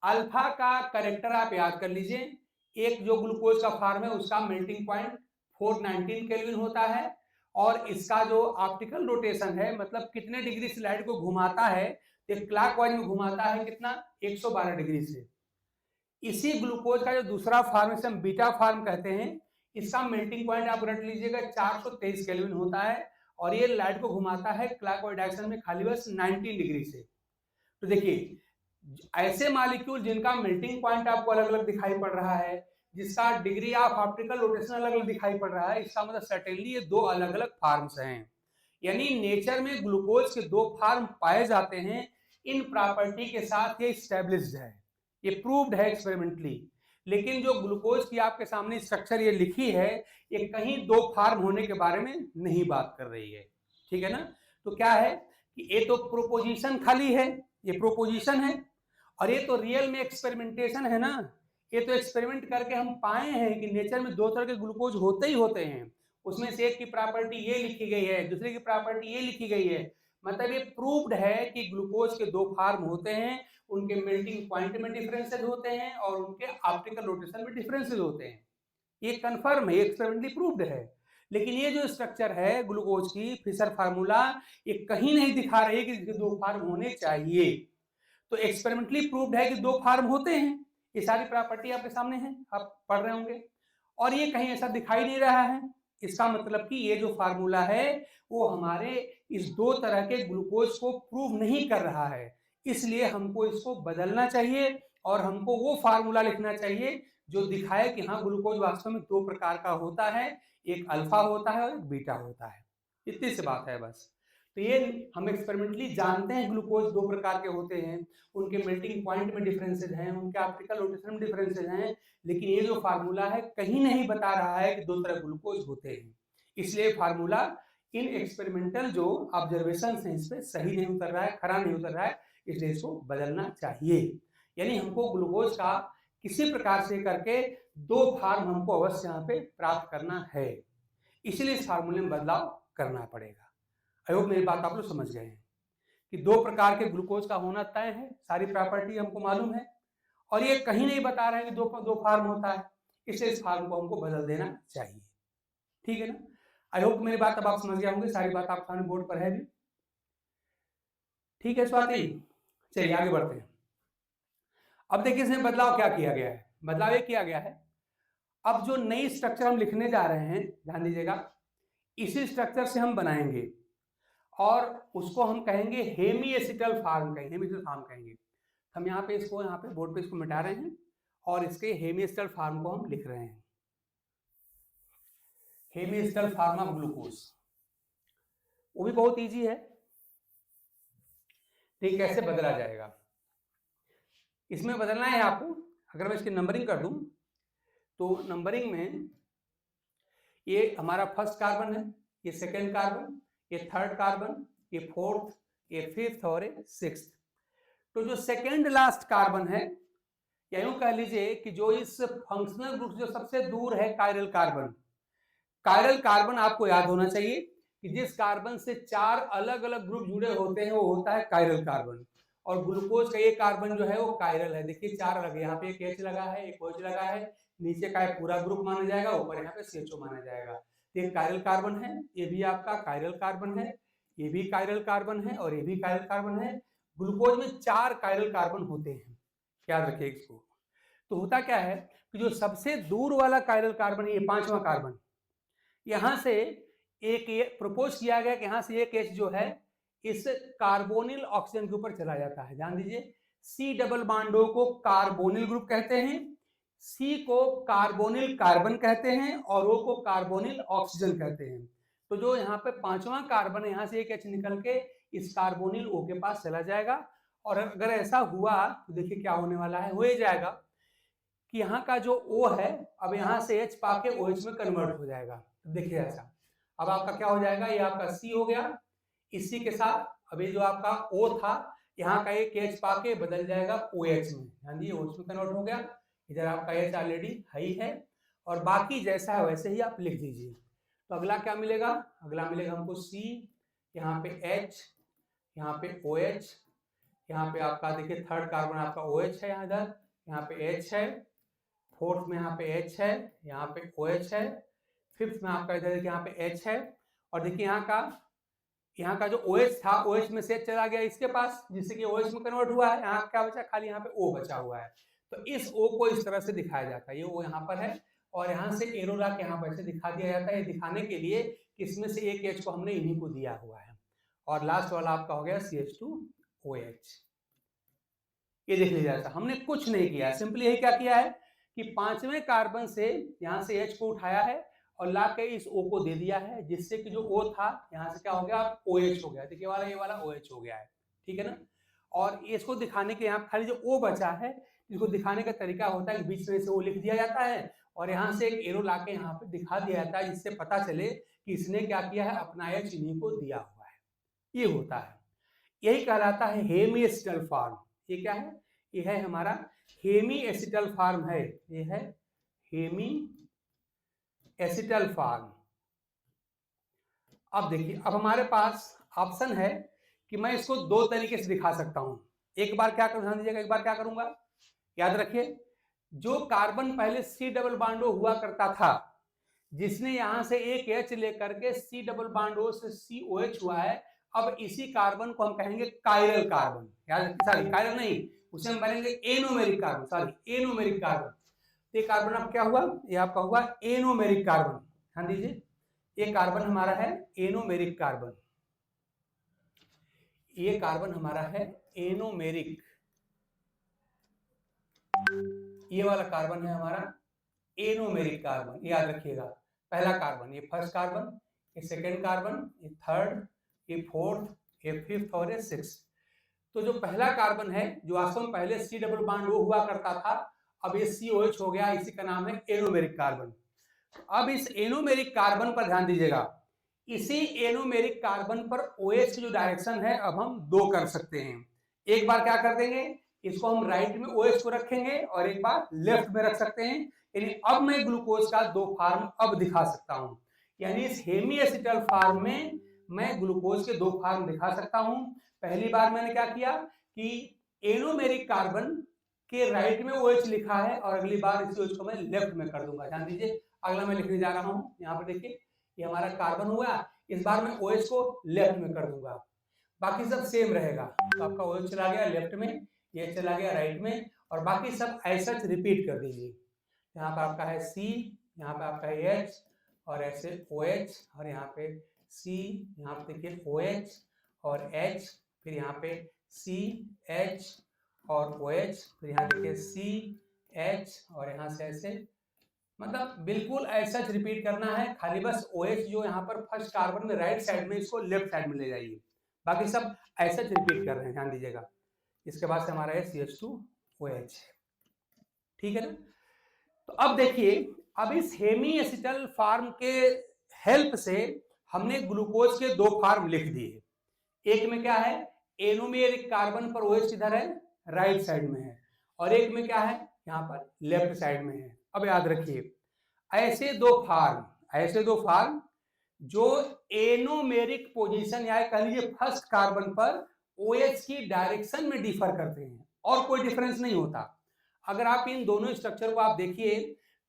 अल्फा का कैरेक्टर आप याद कर लीजिए। एक जो ग्लूकोज का फार्म है उसका मेल्टिंग पॉइंट 419 केल्विन होता है, और इसका जो ऑप्टिकल रोटेशन है, मतलब कितने डिग्री से लाइट को घुमाता है, तो क्लॉकवाइज में घुमाता है कितना, 112 डिग्री से। इसी ग्लूकोज का जो दूसरा फार्म है हम बीटा फार्म कहते हैं, इसका मेल्टिंग पॉइंट आप रट लीजिएगा 423 केल्विन होता है, और ये लाइट को घुमाता है क्लॉकवाइज डायरेक्शन में खाली बस 19 डिग्री से। तो देखिए, ऐसे मॉलिक्यूल जिनका मेल्टिंग पॉइंट आपको अलग अलग दिखाई पड़ रहा है, जिसका डिग्री ऑफ ऑप्टिकल रोटेशन अलग अलग दिखाई पड़ रहा है, इसका मतलब सर्टेनली ये दो अलग अलग फार्म्स हैं। यानी नेचर में ग्लूकोज के दो फार्म पाए जाते हैं, इन प्रॉपर्टी के साथ ये स्टैब्लिश्ड है, ये प्रूव्ड है एक्सपेरिमेंटली। लेकिन जो ग्लूकोज की आपके सामने स्ट्रक्चर ये लिखी है, ये कहीं दो फार्म होने के बारे में नहीं बात कर रही है, ठीक है ना। तो क्या है कि ये तो प्रोपोजिशन खाली है, ये प्रोपोजिशन है, और ये तो रियल में एक्सपेरिमेंटेशन है ना। ये तो एक्सपेरिमेंट करके हम पाए हैं कि नेचर में दो तरह के ग्लूकोज होते ही होते हैं, उसमें से एक की प्रॉपर्टी ये लिखी गई है, दूसरे की प्रॉपर्टी ये लिखी गई है। मतलब ये प्रूव्ड है कि ग्लूकोज के दो फार्म होते हैं, उनके मेल्टिंग पॉइंट में डिफरेंसेस होते हैं और उनके ऑप्टिकल रोटेशन में डिफरेंसेस होते हैं। ये कंफर्म है, एक्सपेरिमेंटली प्रूव्ड है। लेकिन ये जो स्ट्रक्चर है ग्लूकोज की फिशर फार्मूला, ये कहीं नहीं दिखा रही कि इसके दो फार्म होने चाहिए। तो एक्सपेरिमेंटली प्रूव्ड है कि दो फार्म होते हैं, ये सारी प्रॉपर्टी आपके सामने है, आप पढ़ रहे होंगे, और ये कहीं ऐसा दिखाई नहीं रहा है। इसका मतलब कि ये जो फार्मूला है वो हमारे इस दो तरह के ग्लूकोज को प्रूव नहीं कर रहा है, इसलिए हमको इसको बदलना चाहिए और हमको वो फार्मूला लिखना चाहिए जो दिखाए कि हाँ ग्लूकोज वास्तव में दो प्रकार का होता है, एक अल्फा होता है और एक बीटा होता है। इतनी सी बात है बस। तो ये हम एक्सपेरिमेंटली जानते हैं ग्लूकोज दो प्रकार के होते हैं, उनके मेल्टिंग पॉइंट में डिफरेंसेस हैं, उनके ऑप्टिकल रोटेशन में डिफरेंसेस हैं, लेकिन ये जो फार्मूला है कहीं नहीं बता रहा है कि दो तरह ग्लूकोज होते हैं। इसलिए फार्मूला इन एक्सपेरिमेंटल जो ऑब्जर्वेशन है इस पर सही नहीं उतर रहा है, खरा नहीं उतर रहा है, इसलिए इसको बदलना चाहिए। यानी हमको ग्लूकोज का किसी प्रकार से करके दो फार्म हमको अवश्य यहाँ पे प्राप्त करना है, इसलिए इस फार्मूले में बदलाव करना पड़ेगा। आई होप मेरी बात आप लोग समझ गए हैं कि दो प्रकार के ग्लूकोज का होना तय है, सारी प्रॉपर्टी हमको मालूम है, और ये कहीं नहीं बता रहे हैं कि दो फार्म होता है, इसलिए इस फार्म को हमको बदल देना चाहिए, ठीक है ना। आई होप मेरी बात अब आप समझ गए होंगे, सारी बात आप सामने बोर्ड पर है भी, ठीक है स्वाति। चलिए आगे बढ़ते हैं। अब देखिए इसमें बदलाव क्या किया गया है। बदलाव ये किया गया है, अब जो नई स्ट्रक्चर हम लिखने जा रहे हैं, ध्यान दीजिएगा, इसी स्ट्रक्चर से हम बनाएंगे और उसको हम कहेंगे हेमी एसिटल फार्म कहेंगे, हेमी एसिटल फार्म कहेंगे। हम यहाँ पे इसको यहाँ पे बोर्ड पे इसको मिटा रहे हैं और इसके हेमी एसिटल फार्म को हम लिख रहे हैं, hemiacetal form of glucose. वो भी बहुत इजी है, ठीक, कैसे बदला जाएगा। इसमें बदलना है आपको, अगर मैं इसकी नंबरिंग कर दूं तो नंबरिंग में ये हमारा फर्स्ट कार्बन है, ये सेकेंड कार्बन, ये थर्ड कार्बन, ये फोर्थ, ये फिफ्थ और ये सिक्स्थ। तो जो सेकेंड लास्ट कार्बन है, या यूं कह लीजिए कि जो इस फंक्शनल ग्रुप जो सबसे दूर है, कायरल कार्बन। कायरल कार्बन आपको याद होना चाहिए कि जिस कार्बन से चार अलग अलग ग्रुप जुड़े होते हैं वो होता है कायरल कार्बन, और ग्लूकोज का ये कार्बन जो है वो कायरल है। देखिए चार अलग, यहाँ पे एक H लगा है, एक OH लगा है, नीचे का पूरा ग्रुप माना जाएगा, ऊपर यहाँ पे CHO माना जाएगा। ये कायरल कार्बन है, ये भी आपका कायरल कार्बन है, ये भी कायरल कार्बन है और ये भी कायरल कार्बन है। ग्लूकोज में चार कायरल कार्बन होते हैं, याद रखिए इसको। तो होता क्या है कि जो सबसे दूर वाला कायरल कार्बन है, ये पांचवा कार्बन, यहां से एक प्रपोज किया गया कि यहां से एक H जो है इस कार्बोनिल ऑक्सीजन के ऊपर चला जाता है। ध्यान दीजिए, C डबल बॉन्डो को कार्बोनिल ग्रुप कहते हैं, C को कार्बोनिल कार्बन कहते हैं और O को कार्बोनिल ऑक्सीजन कहते हैं। तो जो यहाँ पे पांचवा कार्बन है, यहाँ से एक H निकल के इस कार्बोनिल O के पास चला जाएगा, और अगर ऐसा हुआ तो देखिए क्या होने वाला है, हो जाएगा कि यहाँ का जो O है अब यहाँ से H पाके OH में कन्वर्ट हो जाएगा। देखिए ऐसा, अब आपका क्या हो जाएगा, ये आपका सी हो गया। इसी के साथ अभी जो आपका ओ था, यहाँ का एक एच पाके बदल जाएगा ओ एच में, हाँ जी OH में कन्वर्ट हो गया। इधर आपका एच ऑलरेडी हाई है और बाकी जैसा है वैसे ही आप लिख दीजिए। तो अगला क्या मिलेगा, अगला मिलेगा हमको सी, यहाँ पे एच, यहाँ पे ओ एच, यहाँ पे आपका देखिए थर्ड कार्बन आपका ओ एच है, यहाँ पे एच है, फोर्थ में यहाँ पे एच है, यहाँ पे ओ एच है, फिफ्थ में आपका इधर देखिए यहाँ पे एच है। और देखिए यहाँ का जो OH था, OH में से चला गया इसके पास, जिससे कि OH में कन्वर्ट हुआ है। यहाँ क्या बचा, खाली यहाँ पे O बचा हुआ है। तो इस O को इस तरह से दिखाया जाता है, ये O यहाँ पर है और यहाँ से एरो ला के यहाँ पर ऐसे दिखा दिया जाता है, ये दिखाने के लिए कि इसमें से एक H को हमने इन्हीं को दिया हुआ है। और लास्ट वाला आपका हो गया CH2OH। ये देख लीजिए, ऐसा हमने कुछ नहीं किया, सिंपली यही क्या किया है कि पांचवें कार्बन से यहाँ से H को उठाया है और ला के इस O को दे दिया है, जिससे कि जो O था यहाँ से क्या हो गया, OH हो गया। देखिए वाला ये वाला OH हो गया है, ठीक है ना। और इसको दिखाने के यहाँ खाली जो O बचा है, इसको दिखाने का तरीका होता है कि बीच में से O लिख दिया जाता है और यहाँ से एक एरो ला के यहाँ पे दिखा दिया जाता है, जिससे पता चले कि इसने क्या किया है, अपना H इन्हीं को दिया हुआ है। ये होता है, यही कहलाता है हेमी एसिटल फॉर्म। ये क्या है, ये है हमारा हेमी एसिटल फॉर्म है, ये है हेमी एसिटल फॉर्म। अब देखिए, अब हमारे पास ऑप्शन है कि मैं इसको दो तरीके से दिखा सकता हूं। एक बार क्या ध्यान दीजिएगा, एक बार क्या करूंगा, याद रखिए, जो कार्बन पहले C डबल बॉन्ड O हुआ करता था, जिसने यहां से एक H लेकर के C डबल बॉन्ड O से COH हुआ है, अब इसी कार्बन को हम कहेंगे कायरल कार्बन। याद रखिए, सॉरी कायरल नहीं, उसे हम बोलेंगे anomeric carbon, sorry anomeric carbon. ये कार्बन अब क्या हुआ, ये आपका हुआ एनोमेरिक कार्बन। ध्यान दीजिए, ये कार्बन हमारा है एनोमेरिक कार्बन, ये कार्बन हमारा है एनोमेरिक, ये वाला कार्बन है हमारा एनोमेरिक कार्बन। याद रखिएगा, पहला कार्बन ये फर्स्ट कार्बन, ये सेकेंड कार्बन, ये थर्ड, ये फोर्थ, ये फिफ्थ और ये सिक्स्थ। तो जो पहला कार्बन है, जो वास्तव में पहले C डबल बॉन्ड O हुआ करता था, अब ये COH हो गया, इसी का नाम है एनोमेरिक कार्बन। अब इस एनोमेरिक कार्बन पर ध्यान दीजिएगा, इसी एनोमेरिक कार्बन पर OH की जो डायरेक्शन है, अब हम दो कर सकते हैं। एक बार क्या कर देंगे, इसको हम राइट में OH को रखेंगे और एक बार लेफ्ट में रख सकते हैं। यानी अब मैं ग्लूकोज का दो फार्म अब दिखा सकता हूं, यानी इस हेमी एसिटल फार्म में मैं ग्लूकोज के दो फार्म दिखा सकता हूं। पहली बार मैंने क्या किया कि एनोमेरिक कार्बन के राइट में OH लिखा है और अगली बार इस OH को मैं लेफ्ट में कर दूंगा। ध्यान दीजिए, अगला मैं लिखने जा रहा हूं, यहाँ पर देखिए ये हमारा कार्बन हुआ, इस बार मैं OH को लेफ्ट में कर दूंगा, बाकी सब सेम रहेगा। तो आपका OH चला गया लेफ्ट में, ये चला गया राइट में, और बाकी सब ऐसा रिपीट कर दीजिए। यहाँ पर आपका है C, यहाँ पे आपका है H और ऐसे OH, और यहाँ पे C, यहाँ पे देखिए OH और H, फिर यहाँ पे C H और OH, फिर यहाँ देखिए C H और यहाँ से ऐसे, मतलब बिल्कुल ऐसा रिपीट करना है। खाली बस OH जो यहाँ पर फर्स्ट कार्बन में राइट साइड में, इसको लेफ्ट साइड में ले जाइए, बाकी सब ऐसा रिपीट कर रहे हैं, ध्यान दीजिएगा। इसके बाद से हमारा है CH2OH, ठीक है ना। तो अब देखिए, अब इस हेमी एसिटल फार्म के हेल्प से हमने ग्लूकोज के दो फार्म लिख दिए। एक में क्या है, एनोमेरिक कार्बन पर OH इधर है, राइट साइड में है, और एक में क्या है, यहाँ पर लेफ्ट साइड में है। अब याद रखिए, ऐसे दो फार्म जो एनोमेरिक पोजीशन या कह लीजिए फर्स्ट कार्बन पर OH की डायरेक्शन में डिफर करते हैं, और कोई डिफरेंस नहीं होता। अगर आप इन दोनों स्ट्रक्चर को आप देखिए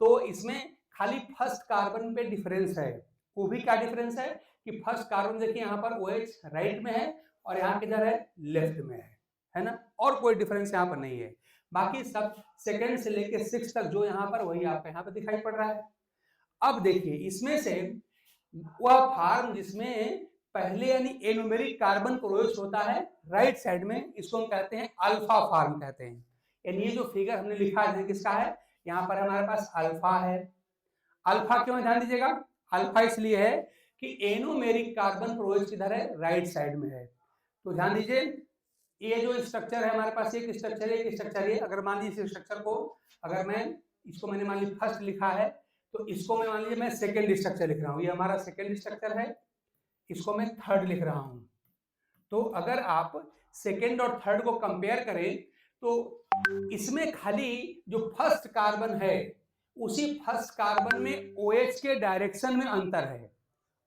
तो इसमें खाली फर्स्ट कार्बन पे डिफरेंस है। वो भी क्या डिफरेंस है कि फर्स्ट कार्बन देखिए यहाँ पर OH राइट में है और यहाँ किधर है, लेफ्ट में है ना, और कोई डिफरेंस यहाँ पर नहीं है। बाकी सब सेकंड से लेके 6 तक जो यहाँ पर, वही आपका यहाँ पर दिखाई पड़ रहा है। अब देखिए, इसमें से वह फार्म जिसमें पहले यानी एनोमेरिक कार्बन पर OH होता है राइट साइड में, इसको हम कहते हैं अल्फा फार्म कहते हैं। यानी ये जो फिगर हमने लिखा है किसका है, यहाँ पर हमारे पास अल्फा है। अल्फा क्यों है, ध्यान दीजिएगा, अल्फा इसलिए है कि एनोमेरिक कार्बन पर OH किधर है, राइट साइड में है। तो ध्यान दीजिए, ये जो स्ट्रक्चर है हमारे पास, एक स्ट्रक्चर है, अगर मान लीजिए स्ट्रक्चर को, अगर मैं इसको मैंने मान ली फर्स्ट लिखा है, तो इसको मैं मान लीजिए मैं सेकेंड स्ट्रक्चर लिख रहा हूँ, ये हमारा सेकेंड स्ट्रक्चर है, इसको मैं थर्ड लिख रहा हूँ। तो अगर आप सेकेंड और थर्ड को कंपेयर करें तो इसमें खाली जो फर्स्ट कार्बन है उसी फर्स्ट कार्बन में OH के डायरेक्शन में अंतर है,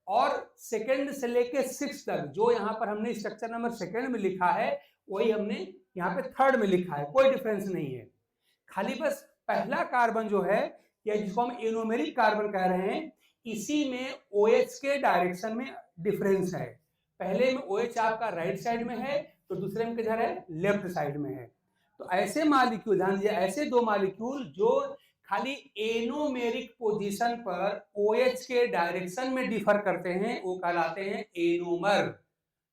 और सेकेंड से लेके सिक्स तक जो यहाँ पर हमने स्ट्रक्चर नंबर सेकेंड में लिखा है वही हमने यहाँ पे थर्ड में लिखा है, कोई डिफरेंस नहीं है। खाली बस पहला कार्बन जो है या जिसको हम एनोमेरिक कार्बन कह रहे हैं, इसी में OH के डायरेक्शन में डिफरेंस है। पहले में OH आपका राइट साइड में है तो दूसरे में किधर है, लेफ्ट साइड में है। तो ऐसे मॉलिक्यूल, ध्यान दीजिए, ऐसे दो मॉलिक्यूल जो खाली एनोमेरिक पोजीशन पर OH के डायरेक्शन में डिफर करते हैं वो कहलाते हैं एनोमर।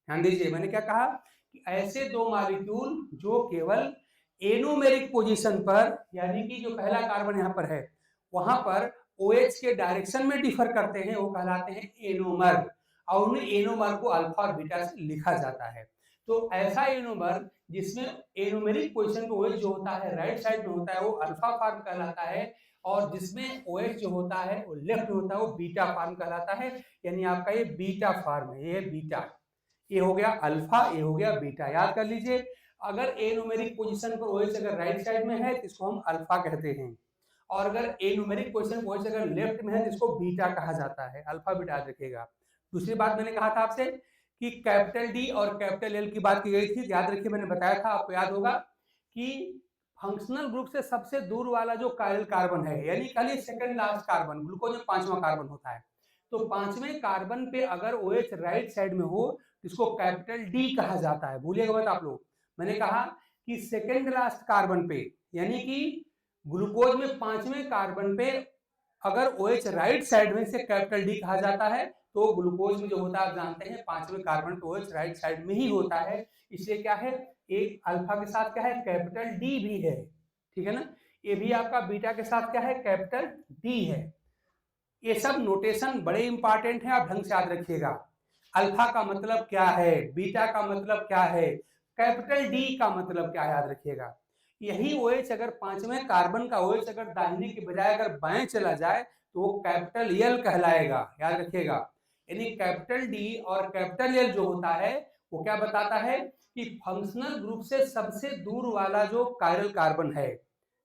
ध्यान दीजिए, मैंने क्या कहा कि ऐसे दो मॉलिक्यूल जो केवल एनोमेरिक पोजीशन पर, यानी कि जो पहला कार्बन यहाँ पर है वहां पर OH के डायरेक्शन में डिफर करते हैं वो कहलाते हैं एनोमर, और उन्हें एनोमर को अल्फा और बीटा से लिखा जाता है। तो ऐसा एनोमर जिसमें एनोमेरिक पोजीशन पे OH जो होता है राइट साइड में होता है वो अल्फा फॉर्म कहलाता है, और जिसमें OH जो होता है वो लेफ्ट में होता है वो बीटा फॉर्म कहलाता है। यानी आपका ये बीटा फॉर्म है, ये बीटा, ये हो गया अल्फा, ये हो गया बीटा। याद कर लीजिए, अगर एनोमेरिक पोजीशन पर OH अगर राइट साइड में है तो इसको हम अल्फा कहते हैं, और अगर एनोमेरिक पोजीशन पर OH अगर लेफ्ट में है तो इसको बीटा कहा जाता है, अल्फा बीटा रखिएगा। दूसरी बात मैंने कहा था आपसे कि कैपिटल डी और कैपिटल एल की बात की गई थी, याद रखिए, मैंने बताया था, आपको याद होगा कि फंक्शनल ग्रुप से सबसे दूर वाला जो कायरल कार्बन है, यानी खाली सेकंड लास्ट कार्बन, ग्लूकोज में पांचवा कार्बन होता है, तो पांचवें कार्बन पे अगर OH राइट साइड में हो तो इसको कैपिटल डी कहा जाता है। भूलिएगा मत आप लोग, मैंने कहा कि सेकंड लास्ट कार्बन पे, यानी कि ग्लूकोज में पांचवें कार्बन पे अगर OH राइट साइड में से कैपिटल डी कहा जाता है, तो ग्लूकोज में जो होता है आप जानते हैं पांचवें कार्बन पे OH राइट साइड में ही होता है, इसलिए क्या है, एक अल्फा के साथ क्या है, कैपिटल डी भी है, ठीक है ना। ये भी आपका बीटा के साथ क्या है, कैपिटल डी है। ये सब नोटेशन बड़े इंपॉर्टेंट है, आप ढंग से याद रखिएगा। अल्फा का मतलब क्या है, बीटा का मतलब क्या है, कैपिटल डी का मतलब क्या, याद रखिएगा। यही OH अगर पांचवें कार्बन का OH अगर दाहिने के बजाय अगर बाएं चला जाए तो वो कैपिटल एल कहलाएगा, याद रखिएगा। यानी कैपिटल डी और कैपिटल एल जो होता है वो क्या बताता है कि फंक्शनल ग्रुप से सबसे दूर वाला जो कायरल कार्बन है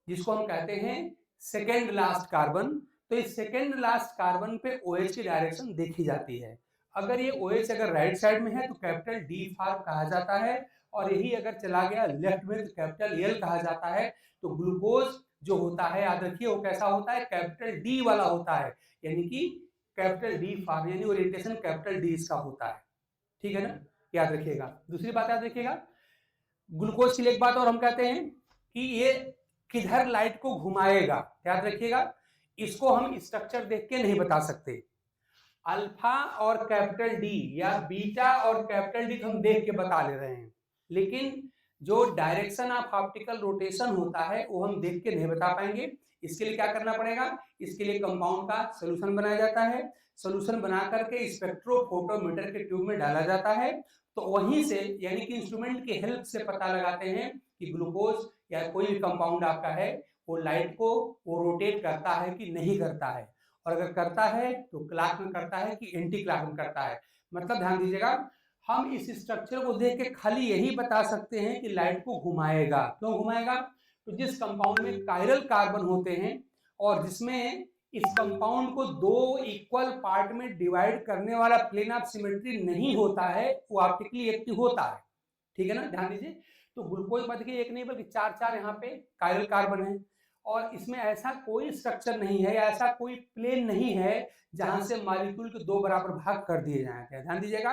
जिसको हम कहते हैं सेकेंड लास्ट कार्बन, तो इस सेकेंड लास्ट कार्बन पे OH की डायरेक्शन देखी जाती है। अगर ये OH अगर राइट साइड में है तो कैपिटल डी फॉर्म कहा जाता है, और यही अगर चला गया लेफ्ट में तो कैपिटल एल कहा जाता है। तो ग्लूकोज जो होता है, याद रखिए, वो कैसा होता है, कैपिटल डी वाला होता है, यानी कि कैपिटल डी फॉर्म, यानी ओरिएंटेशन कैपिटल डी इसका होता है, ठीक है ना, याद रखिएगा। दूसरी बात याद रखिएगा, ग्लूकोज की एक बात और हम कहते हैं कि ये किधर लाइट को घुमाएगा, याद रखिएगा, इसको हम स्ट्रक्चर देख के नहीं बता सकते। अल्फा और कैपिटल डी या बीटा और कैपिटल डी हम देख के बता ले रहे हैं, लेकिन जो डायरेक्शन ऑफ ऑप्टिकल रोटेशन होता है वो हम देख के नहीं बता पाएंगे। इसके लिए क्या करना पड़ेगा, इसके लिए कंपाउंड का सोल्यूशन बनाया जाता है, सोल्यूशन बना करके स्पेक्ट्रोफोटोमीटर के ट्यूब में डाला जाता है, तो वहीं से यानी कि इंस्ट्रूमेंट की हेल्प से पता लगाते हैं कि ग्लूकोज या कोई भी कंपाउंड आपका है वो लाइट को वो रोटेट करता है कि नहीं करता है, और अगर करता है तो क्लॉक में करता है कि एंटी क्लॉक में करता है। मतलब ध्यान दीजिएगा, हम इस स्ट्रक्चर को देख के खाली यही बता सकते हैं कि लाइट को घुमाएगा। क्यों घुमाएगा, तो जिस कंपाउंड में कायरल कार्बन होते हैं और जिसमें इस कंपाउंड को दो इक्वल पार्ट में डिवाइड करने वाला प्लेन ऑफ सिमेट्री नहीं होता है, वो ऑप्टिकली एक्टिव होता है, ठीक है ना, ध्यान दीजिए। तो ग्लूकोज में देखिए एक नहीं बल्कि चार चार यहाँ पे कायरल कार्बन है, और इसमें ऐसा कोई स्ट्रक्चर नहीं है या ऐसा कोई प्लेन नहीं है जहां से मॉलिक्यूल के दो बराबर भाग कर दिए जाए। ध्यान दीजिएगा,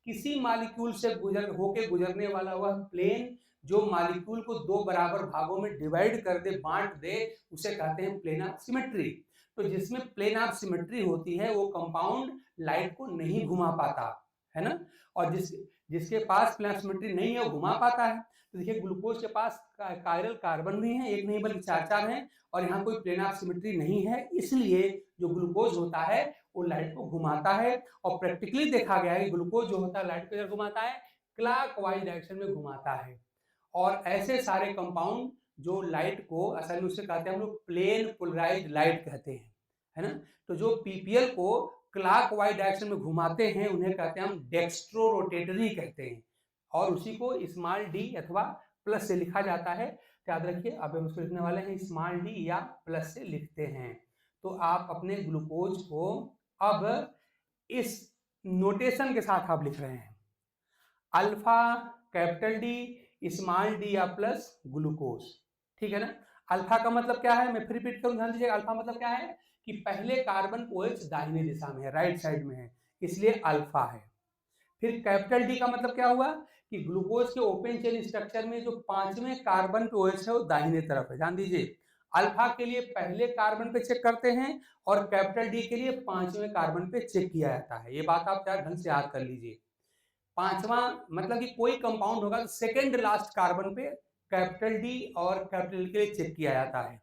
किसी मॉलिक्यूल से गुजरने वाला वह प्लेन जो मॉलिक्यूल को दो बराबर भागों में डिवाइड कर दे, बांट दे, उसे कहते हैं प्लेन ऑफ सिमेट्री। तो जिसमें प्लेन ऑफ सिमेट्री होती है वो कंपाउंड लाइट को नहीं घुमा पाता है ना, और जिसके पास प्लेन ऑफ सिमेट्री नहीं है वो घुमा पाता है। तो देखिए ग्लूकोज के पास कायरल कार्बन भी है, एक नहीं बल्कि चार चार हैं, और यहाँ कोई प्लेन ऑफ सिमेट्री नहीं है, इसलिए जो ग्लूकोज होता है वो लाइट को घुमाता है। और प्रैक्टिकली देखा गया है कि ग्लूकोज जो होता है लाइट को घुमाता है, क्लॉकवाइज डायरेक्शन में घुमाता है। और ऐसे सारे कंपाउंड जो लाइट को, असल में उसे कहते हैं हम लोग प्लेन पोलराइज्ड लाइट कहते हैं। है ना। तो जो पीपीएल को क्लॉकवाइज डायरेक्शन में घुमाते हैं उन्हें कहते हैं हम डेक्स्ट्रो रोटेटरी कहते हैं, और उसी को स्मॉल डी अथवा प्लस से लिखा जाता है। याद रखिए, अब हम उसको लिखने वाले हैं स्मॉल डी या प्लस से लिखते हैं। तो आप अपने ग्लूकोज को अब इस नोटेशन के साथ आप लिख रहे हैं, alpha capital D small D या प्लस ग्लूकोज, ठीक है ना। अल्फा का मतलब क्या है, मैं फिर रिपीट करूं, ध्यान दीजिएगा। अल्फा मतलब क्या है कि पहले कार्बन OH दाहिने दिशा में है, राइट साइड में है, इसलिए अल्फा है। फिर कैपिटल डी का मतलब क्या हुआ कि ग्लूकोज के ओपन चेन स्ट्रक्चर में जो 5वें कार्बन पे OH है वो दाहिने तरफ है। ध्यान दीजिए, अल्फा के लिए पहले कार्बन पे चेक करते हैं और कैपिटल डी के लिए 5वें कार्बन पे चेक किया जाता है। ये बात आप ढंग से याद कर लीजिए। 5वां मतलब कि कोई कंपाउंड होगा तो सेकेंड लास्ट कार्बन पे कैपिटल डी और कैपिटल के लिए चेक किया जाता है।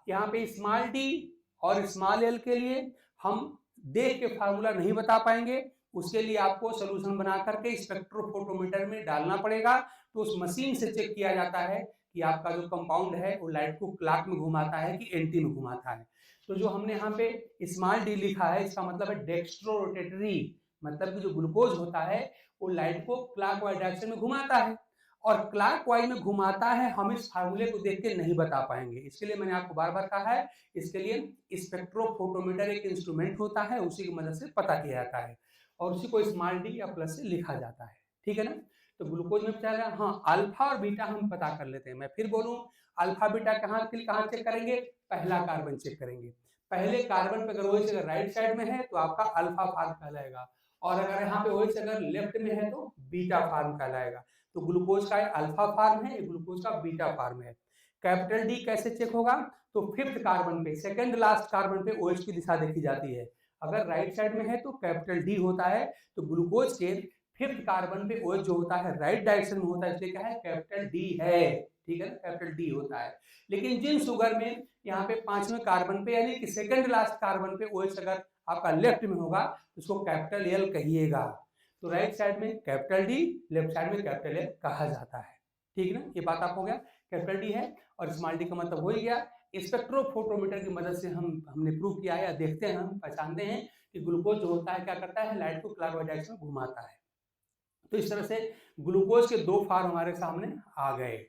यहाँ पे स्मॉल डी और स्मॉल एल के लिए हम देख के फार्मूला नहीं बता पाएंगे, उसके लिए आपको सोल्यूशन बना करके स्पेक्ट्रोफोटोमीटर में डालना पड़ेगा। तो उस मशीन से चेक किया जाता है कि आपका जो कंपाउंड है वो लाइट को क्लॉक में घुमाता है कि एंटी में घुमाता है। तो जो हमने यहाँ पे स्मॉल डी लिखा है इसका मतलब है डेक्स्ट्रो रोटेटरी, मतलब कि जो ग्लूकोज होता है वो लाइट को क्लॉकवाइज डायरेक्शन में घुमाता है, और क्लॉकवाइज में घुमाता है हम इस फार्मूले को देख के नहीं बता पाएंगे। इसके लिए मैंने आपको बार बार कहा है, इसके लिए स्पेक्ट्रोफोटोमीटर एक इंस्ट्रूमेंट होता है, उसी की मदद से पता किया जाता है और उसी को स्मॉल डी या प्लस से लिखा जाता है, ठीक है ना। तो ग्लूकोज में पता लगा, हाँ अल्फा और बीटा हम पता कर लेते हैं। मैं फिर बोलूं, अल्फा बीटा कहाँ चेक करेंगे, पहला कार्बन चेक करेंगे। पहले कार्बन पे अगर OH अगर राइट साइड में है तो आपका अल्फा फॉर्म कहलाएगा, और अगर यहाँ पे OH अगर लेफ्ट में है तो बीटा फॉर्म कहलाएगा। तो ग्लूकोज का अल्फा फॉर्म है, ग्लूकोज का बीटा फॉर्म है। कैपिटल डी कैसे चेक होगा, तो 5th कार्बन पे, सेकंड लास्ट कार्बन पे OH की दिशा देखी जाती है। अगर राइट साइड में है तो कैपिटल डी होता है। तो ग्लूकोज के 5th कार्बन पे OH जो होता है राइट डायरेक्शन में होता है, इसलिए क्या है, कैपिटल डी है, ठीक है ना, कैपिटल डी होता है। लेकिन जिन शुगर में यहाँ पे 5वें कार्बन पे यानी कि सेकंड लास्ट कार्बन पे OH अगर आपका लेफ्ट में होगा तो उसको कैपिटल एल कहिएगा। तो राइट साइड में कैपिटल डी, लेफ्ट साइड में कैपिटल एल कहा जाता है, ठीक ना। ये बात आप हो गया, कैपिटल डी है और स्मॉल डी का मतलब हो ही गया। स्पेक्ट्रोफोटोमीटर की मदद से हमने प्रूव किया है, या देखते हैं, हम पहचानते हैं कि ग्लूकोज जो होता है क्या करता है, लाइट को क्लॉकवाइज डायरेक्शन में घुमाता है। तो इस तरह से ग्लूकोज के 2 फॉर्म हमारे सामने आ गए,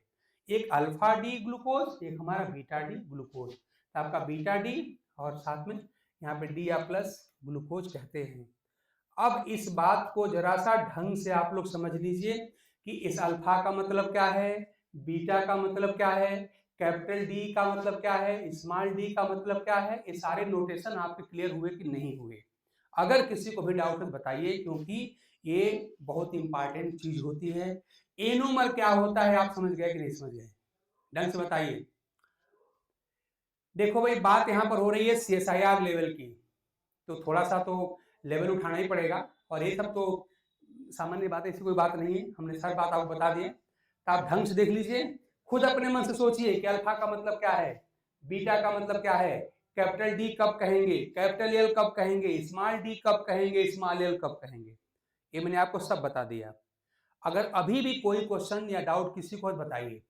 एक अल्फा डी ग्लूकोज, एक हमारा बीटा डी ग्लूकोज। तो आपका बीटा डी और साथ में यहाँ पे डी या प्लस ग्लूकोज कहते हैं। अब इस बात को जरा सा ढंग से आप लोग समझ लीजिए कि इस अल्फा का मतलब क्या है, बीटा का मतलब क्या है, कैपिटल डी का मतलब क्या है, स्मॉल डी का मतलब क्या है। ये सारे नोटेशन आपके क्लियर हुए कि नहीं हुए? अगर किसी को भी डाउट है बताइए, क्योंकि ये बहुत इंपॉर्टेंट चीज होती है। एनोमर क्या होता है, आप समझ गए कि नहीं समझ गए, ढंग से बताइए। देखो भाई, बात यहाँ पर हो रही है CSIR लेवल की, तो थोड़ा सा तो लेवल उठाना ही पड़ेगा, और ये सब तो सामान्य बात है, ऐसी कोई बात नहीं है, हमने सारी बात आपको बता दी है। तो आप ढंग से देख लीजिए, खुद अपने मन से सोचिए कि अल्फा का मतलब क्या है, बीटा का मतलब क्या है, कैपिटल डी कब कहेंगे, कैपिटल एल कब कहेंगे, स्मॉल डी कब कहेंगे, स्मॉल एल कब कहेंगे, ये मैंने आपको सब बता दिया। अगर अभी भी कोई क्वेश्चन या डाउट किसी को बताइए।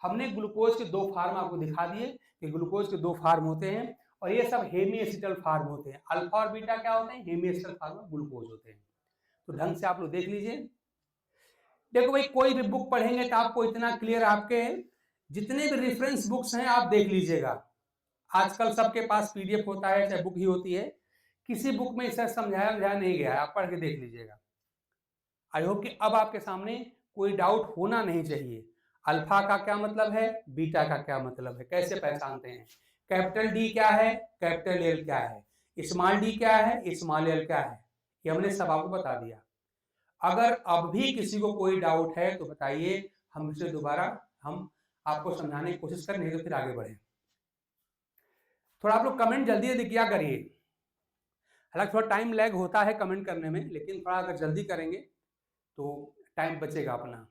हमने ग्लूकोज के 2 फार्म आपको दिखा दिए कि ग्लूकोज के 2 फार्म होते हैं, और ये सब हेमी फार्म होते हैं। अल्फा और बीटा क्या होते हैं, हेमी फार्म में ग्लूकोज होते हैं। तो ढंग से आप लोग देख लीजिए। देखो भाई, कोई भी बुक पढ़ेंगे तो आपको इतना क्लियर, आपके जितने भी रेफरेंस बुक्स हैं आप देख लीजिएगा। आजकल सबके पास PDF होता है, चाहे बुक ही होती है, किसी बुक में इसे समझाया नहीं गया है, आप पढ़ के देख लीजिएगा। आई होप कि अब आपके सामने कोई डाउट होना नहीं चाहिए। अल्फा का क्या मतलब है, बीटा का क्या मतलब है, कैसे पहचानते हैं, कैपिटल डी क्या है, कैपिटल एल क्या है, स्मॉल डी क्या है, स्मॉल एल क्या है, ये हमने सब आपको बता दिया। अगर अब भी किसी को कोई डाउट है तो बताइए, हम इसे दोबारा हम आपको समझाने की कोशिश करें, नहीं तो फिर आगे बढ़े। थोड़ा आप लोग कमेंट जल्दी जल्दी किया करिए, हालांकि थोड़ा टाइम लैग होता है कमेंट करने में, लेकिन थोड़ा अगर जल्दी करेंगे तो टाइम बचेगा अपना।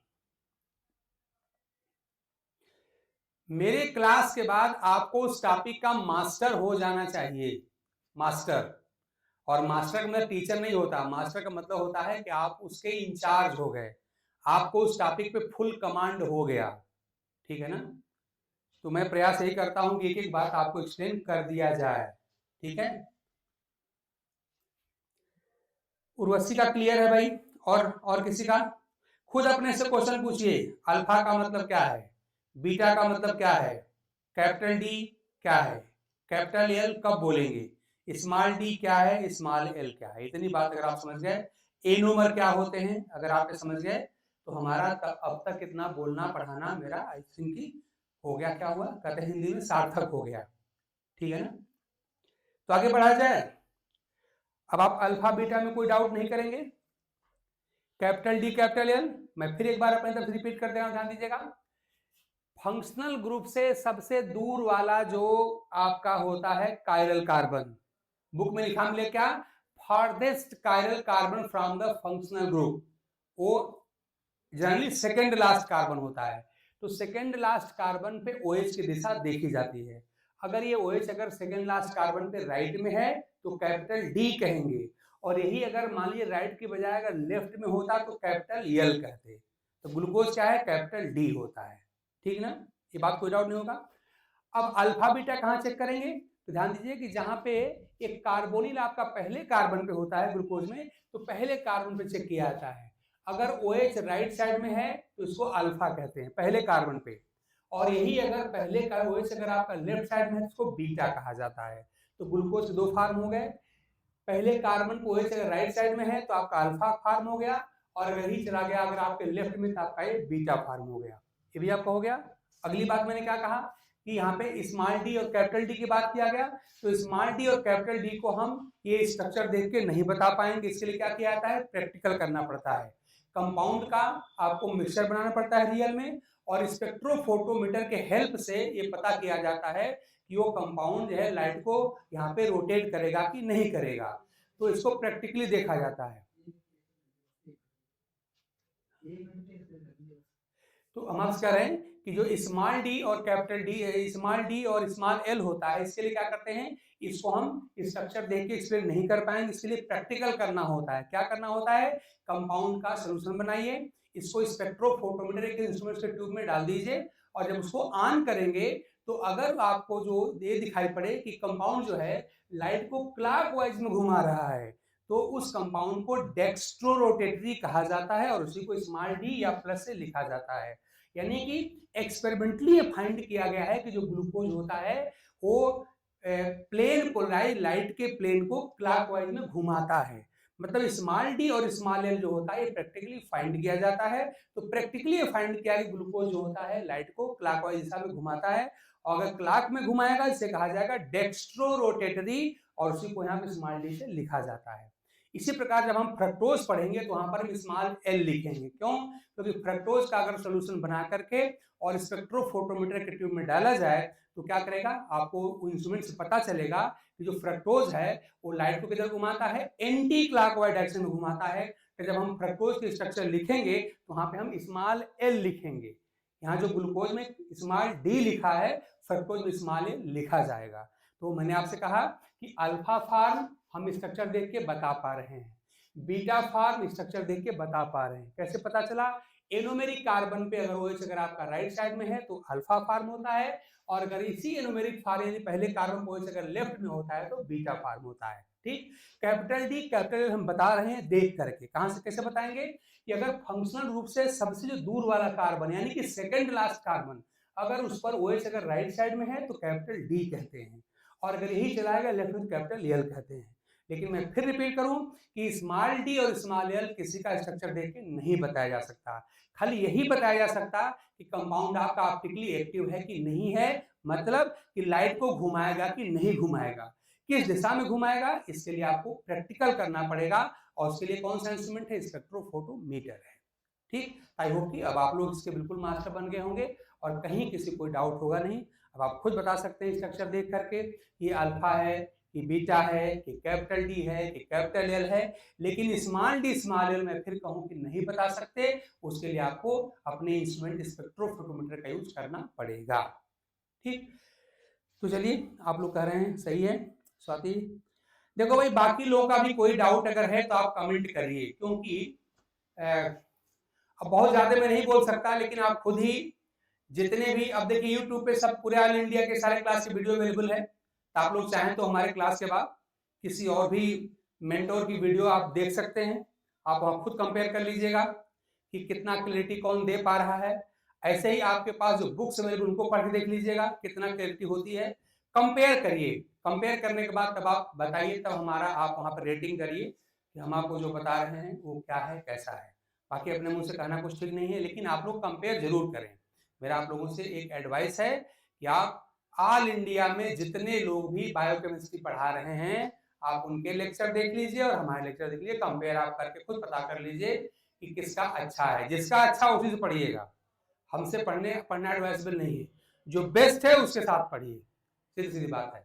मेरे क्लास के बाद आपको उस टॉपिक का मास्टर हो जाना चाहिए, मास्टर। और मास्टर का मतलब टीचर नहीं होता, मास्टर का मतलब होता है कि आप उसके इंचार्ज हो गए, आपको उस टॉपिक पे फुल कमांड हो गया, ठीक है ना। तो मैं प्रयास यही करता हूं कि एक एक बात आपको एक्सप्लेन कर दिया जाए। ठीक है, उर्वशी का क्लियर है भाई? और किसी का? खुद अपने से क्वेश्चन पूछिए, अल्फा का मतलब क्या है, बीटा का मतलब क्या है, कैपिटल डी क्या है, कैपिटल एल कब बोलेंगे, स्मॉल डी क्या है, स्मॉल एल क्या है। इतनी बात अगर आप समझ गए, एनोमर क्या होते हैं अगर आप समझ गए, तो हमारा अब तक इतना बोलना पढ़ाना मेरा आई थिंक हो गया, क्या हुआ कहते हैं हिंदी में, सार्थक हो गया। ठीक है ना, तो आगे बढ़ा जाए। अब आप अल्फा बीटा में कोई डाउट नहीं करेंगे, कैपिटल डी कैपिटल एल। मैं फिर एक बार अपनी तरफ रिपीट कर दे रहा हूं, ध्यान दीजिएगा। फंक्शनल ग्रुप से सबसे दूर वाला जो आपका होता है कायरल कार्बन, बुक में लिखा मिले क्या, farthest chiral carbon from the functional group, वो जनरली सेकेंड लास्ट कार्बन होता है। तो सेकेंड लास्ट कार्बन पे OH की दिशा देखी जाती है। अगर ये OH अगर सेकेंड लास्ट कार्बन पे राइट में है तो कैपिटल डी कहेंगे, और यही अगर मान लीजिए राइट की बजाय अगर लेफ्ट में होता तो कैपिटल एल कहते। तो ग्लूकोज क्या है, कैपिटल डी होता है। ठीक ना, ये बात कोई डाउट नहीं होगा। अब अल्फा बीटा कहाँ चेक करेंगे, तो ध्यान दीजिए कि जहां पे एक कार्बोनिल आपका पहले कार्बन पे होता है ग्लूकोज में, तो पहले कार्बन पे चेक किया जाता है। अगर OH राइट साइड में है तो इसको अल्फा कहते हैं, पहले कार्बन पे, और यही अगर पहले का OH अगर आपका लेफ्ट साइड में है तो इसको बीटा कहा जाता है। तो ग्लूकोज के दो फार्म हो गए, पहले कार्बन को OH अगर राइट साइड में है तो आपका अल्फा फार्म हो गया, और अगर ही चला गया अगर आपके लेफ्ट में तो आपका ये बीटा फार्म हो गया। ये भी आपका हो गया। अगली बात मैंने क्या कहा कि यहाँ पे स्मॉल डी और कैपिटल डी की बात किया गया, तो स्मॉल डी और कैपिटल डी को हम ये स्ट्रक्चर देख के नहीं बता पाएंगे, इसके लिए क्या किया जाता है, प्रैक्टिकल करना पड़ता है। कंपाउंड का आपको मिक्सचर बनाना पड़ता है रियल में, और स्पेक्ट्रोफोटोमीटर के हेल्प से ये पता किया जाता है कि वो कंपाउंड जो है लाइट को यहाँ पे रोटेट करेगा कि नहीं करेगा, तो इसको प्रैक्टिकली देखा जाता है। तो हम आपसे कह रहे हैं कि जो स्मॉल डी और कैपिटल डी, स्मॉल डी और स्मॉल एल होता है, इसके लिए क्या करते हैं, इसको हम स्ट्रक्चर देख के एक्सप्लेन नहीं कर पाएंगे, इसके लिए प्रैक्टिकल करना होता है। क्या करना होता है, कंपाउंड का सोल्यूशन बनाइए, इसको स्पेक्ट्रोफोटोमीटर के इंस्ट्रूमेंट के ट्यूब में डाल दीजिए, और जब उसको ऑन करेंगे तो अगर आपको जो ये दिखाई पड़े कि कंपाउंड जो है लाइट को क्लॉकवाइज में घुमा रहा है, तो उस कंपाउंड को डेक्स्ट्रोरोटेटरी कहा जाता है, और उसी को स्मॉल डी या प्लस से लिखा जाता है। यानी कि एक्सपेरिमेंटली ये फाइंड किया गया है कि जो ग्लूकोज होता है वो प्लेन पोलराइज लाइट के प्लेन को क्लॉकवाइज में घुमाता है। मतलब स्मॉल डी और स्मॉल एल जो होता है ये प्रैक्टिकली फाइंड किया जाता है। तो प्रैक्टिकली फाइंड किया कि ग्लूकोज जो होता है लाइट को क्लॉकवाइज दिशा में घुमाता है, और अगर क्लॉक में घुमाएगा इसे कहा जाएगा डेक्स्ट्रो रोटेटरी, और उसी को यहाँ पे स्मॉल डी से लिखा जाता है। इसी प्रकार जब हम फ्रक्टोज पढ़ेंगे तो वहां पर हम स्मॉल एल लिखेंगे, क्यों, क्योंकि फ्रक्टोज का अगर सोल्यूशन बना करके और स्पेक्ट्रोफोटोमीटर के ट्यूब में डाला जाए तो क्या करेगा, आपको इंस्ट्रूमेंट से पता चलेगा कि जो फ्रक्टोज है वो लाइट को किधर घुमाता है, एंटी क्लॉकवाइज डायरेक्शन में घुमाता है। तो जब हम फ्रक्टोज की स्ट्रक्चर लिखेंगे तो वहां पे हम स्मॉल एल लिखेंगे। यहाँ जो ग्लूकोज में स्मॉल डी लिखा है, फ्रक्टोज में स्मॉल एल लिखा जाएगा। तो मैंने आपसे कहा कि अल्फा फार्म हम स्ट्रक्चर देख के बता पा रहे हैं, बीटा फार्म स्ट्रक्चर देख के बता पा रहे हैं। कैसे पता चला, एनोमेरिक कार्बन पे अगर OH अगर आपका राइट साइड में है तो अल्फा फार्म होता है, और अगर इसी एनोमेरिक फार्म यानी पहले कार्बन OH अगर लेफ्ट में होता है तो बीटा फार्म होता है। ठीक, कैपिटल डी कैपिटल एल हम बता रहे हैं देख करके। कहां से कैसे बताएंगे कि अगर फंक्शनल रूप से सबसे जो दूर वाला कार्बन यानी कि सेकंड लास्ट कार्बन अगर उस पर OH अगर राइट साइड में है तो कैपिटल डी कहते हैं, और अगर यही चलाएगा लेफ्ट में कैपिटल एल कहते हैं। लेकिन मैं फिर रिपीट करूं कि स्मॉल डी और स्मॉल एल किसी का स्ट्रक्चर देख के नहीं बताया जा सकता, खाली यही बताया जा सकता कि कंपाउंड आपका ऑप्टिकली एक्टिव है कि नहीं है, मतलब कि लाइट को घुमाएगा कि नहीं घुमाएगा, किस दिशा में घुमाएगा, इसके लिए आपको प्रैक्टिकल करना पड़ेगा, और उसके लिए कौन सा इंस्ट्रूमेंट है, स्पेक्ट्रोफोटोमीटर है। ठीक, आई होप कि अब आप लोग इसके बिल्कुल मास्टर बन गए होंगे और कहीं किसी कोई डाउट होगा नहीं। अब आप खुद बता सकते हैं स्ट्रक्चर देख करके ये अल्फा है कि बीटा है कि कैपिटल डी है कि कैपिटल एल है, लेकिन स्मॉल डी स्मॉल एल मैं फिर कहूं कि नहीं बता सकते, उसके लिए आपको अपने इंस्ट्रूमेंट स्पेक्ट्रोफोटोमीटर का यूज करना पड़ेगा। ठीक, तो चलिए आप लोग कह रहे हैं सही है। स्वाति देखो भाई, बाकी लोगों का भी कोई डाउट अगर है तो आप कमेंट करिए, क्योंकि अब बहुत ज्यादा मैं नहीं बोल सकता, लेकिन आप खुद ही जितने भी, अब देखिए यूट्यूब पे सब पूरे ऑल इंडिया के सारे क्लास के वीडियो अवेलेबल है, तो आप लोग चाहें तो हमारे क्लास के बाद किसी और भी मेंटोर की वीडियो आप देख सकते हैं, आप वहाँ खुद कंपेयर कर लीजिएगा कि कितना क्लैरिटी कौन दे पा रहा है। ऐसे ही आपके पास जो बुक्स अवेलेबल उनको पढ़ के देख लीजिएगा कितना क्लैरिटी होती है, कंपेयर करिए। कंपेयर करने के बाद तब आप बताइए, तब हमारा आप वहाँ पर रेटिंग करिए कि हम आपको जो बता रहे हैं वो क्या है, कैसा है। बाकी अपने मुँह से कहना कुछ ठीक नहीं है, लेकिन आप लोग कंपेयर ज़रूर करें। मेरा आप लोगों से एक एडवाइस है कि आप ऑल इंडिया में जितने लोग भी बायोकेमिस्ट्री पढ़ा रहे हैं, आप उनके लेक्चर देख लीजिए और हमारे लेक्चर देख लीजिए, कंपेयर आप करके खुद पता कर लीजिए कि किसका अच्छा है। जिसका अच्छा उसी से पढ़िएगा, हमसे पढ़ना एडवाइसेबल नहीं है। जो बेस्ट है उसके साथ पढ़िए, सीधी सीधी बात है।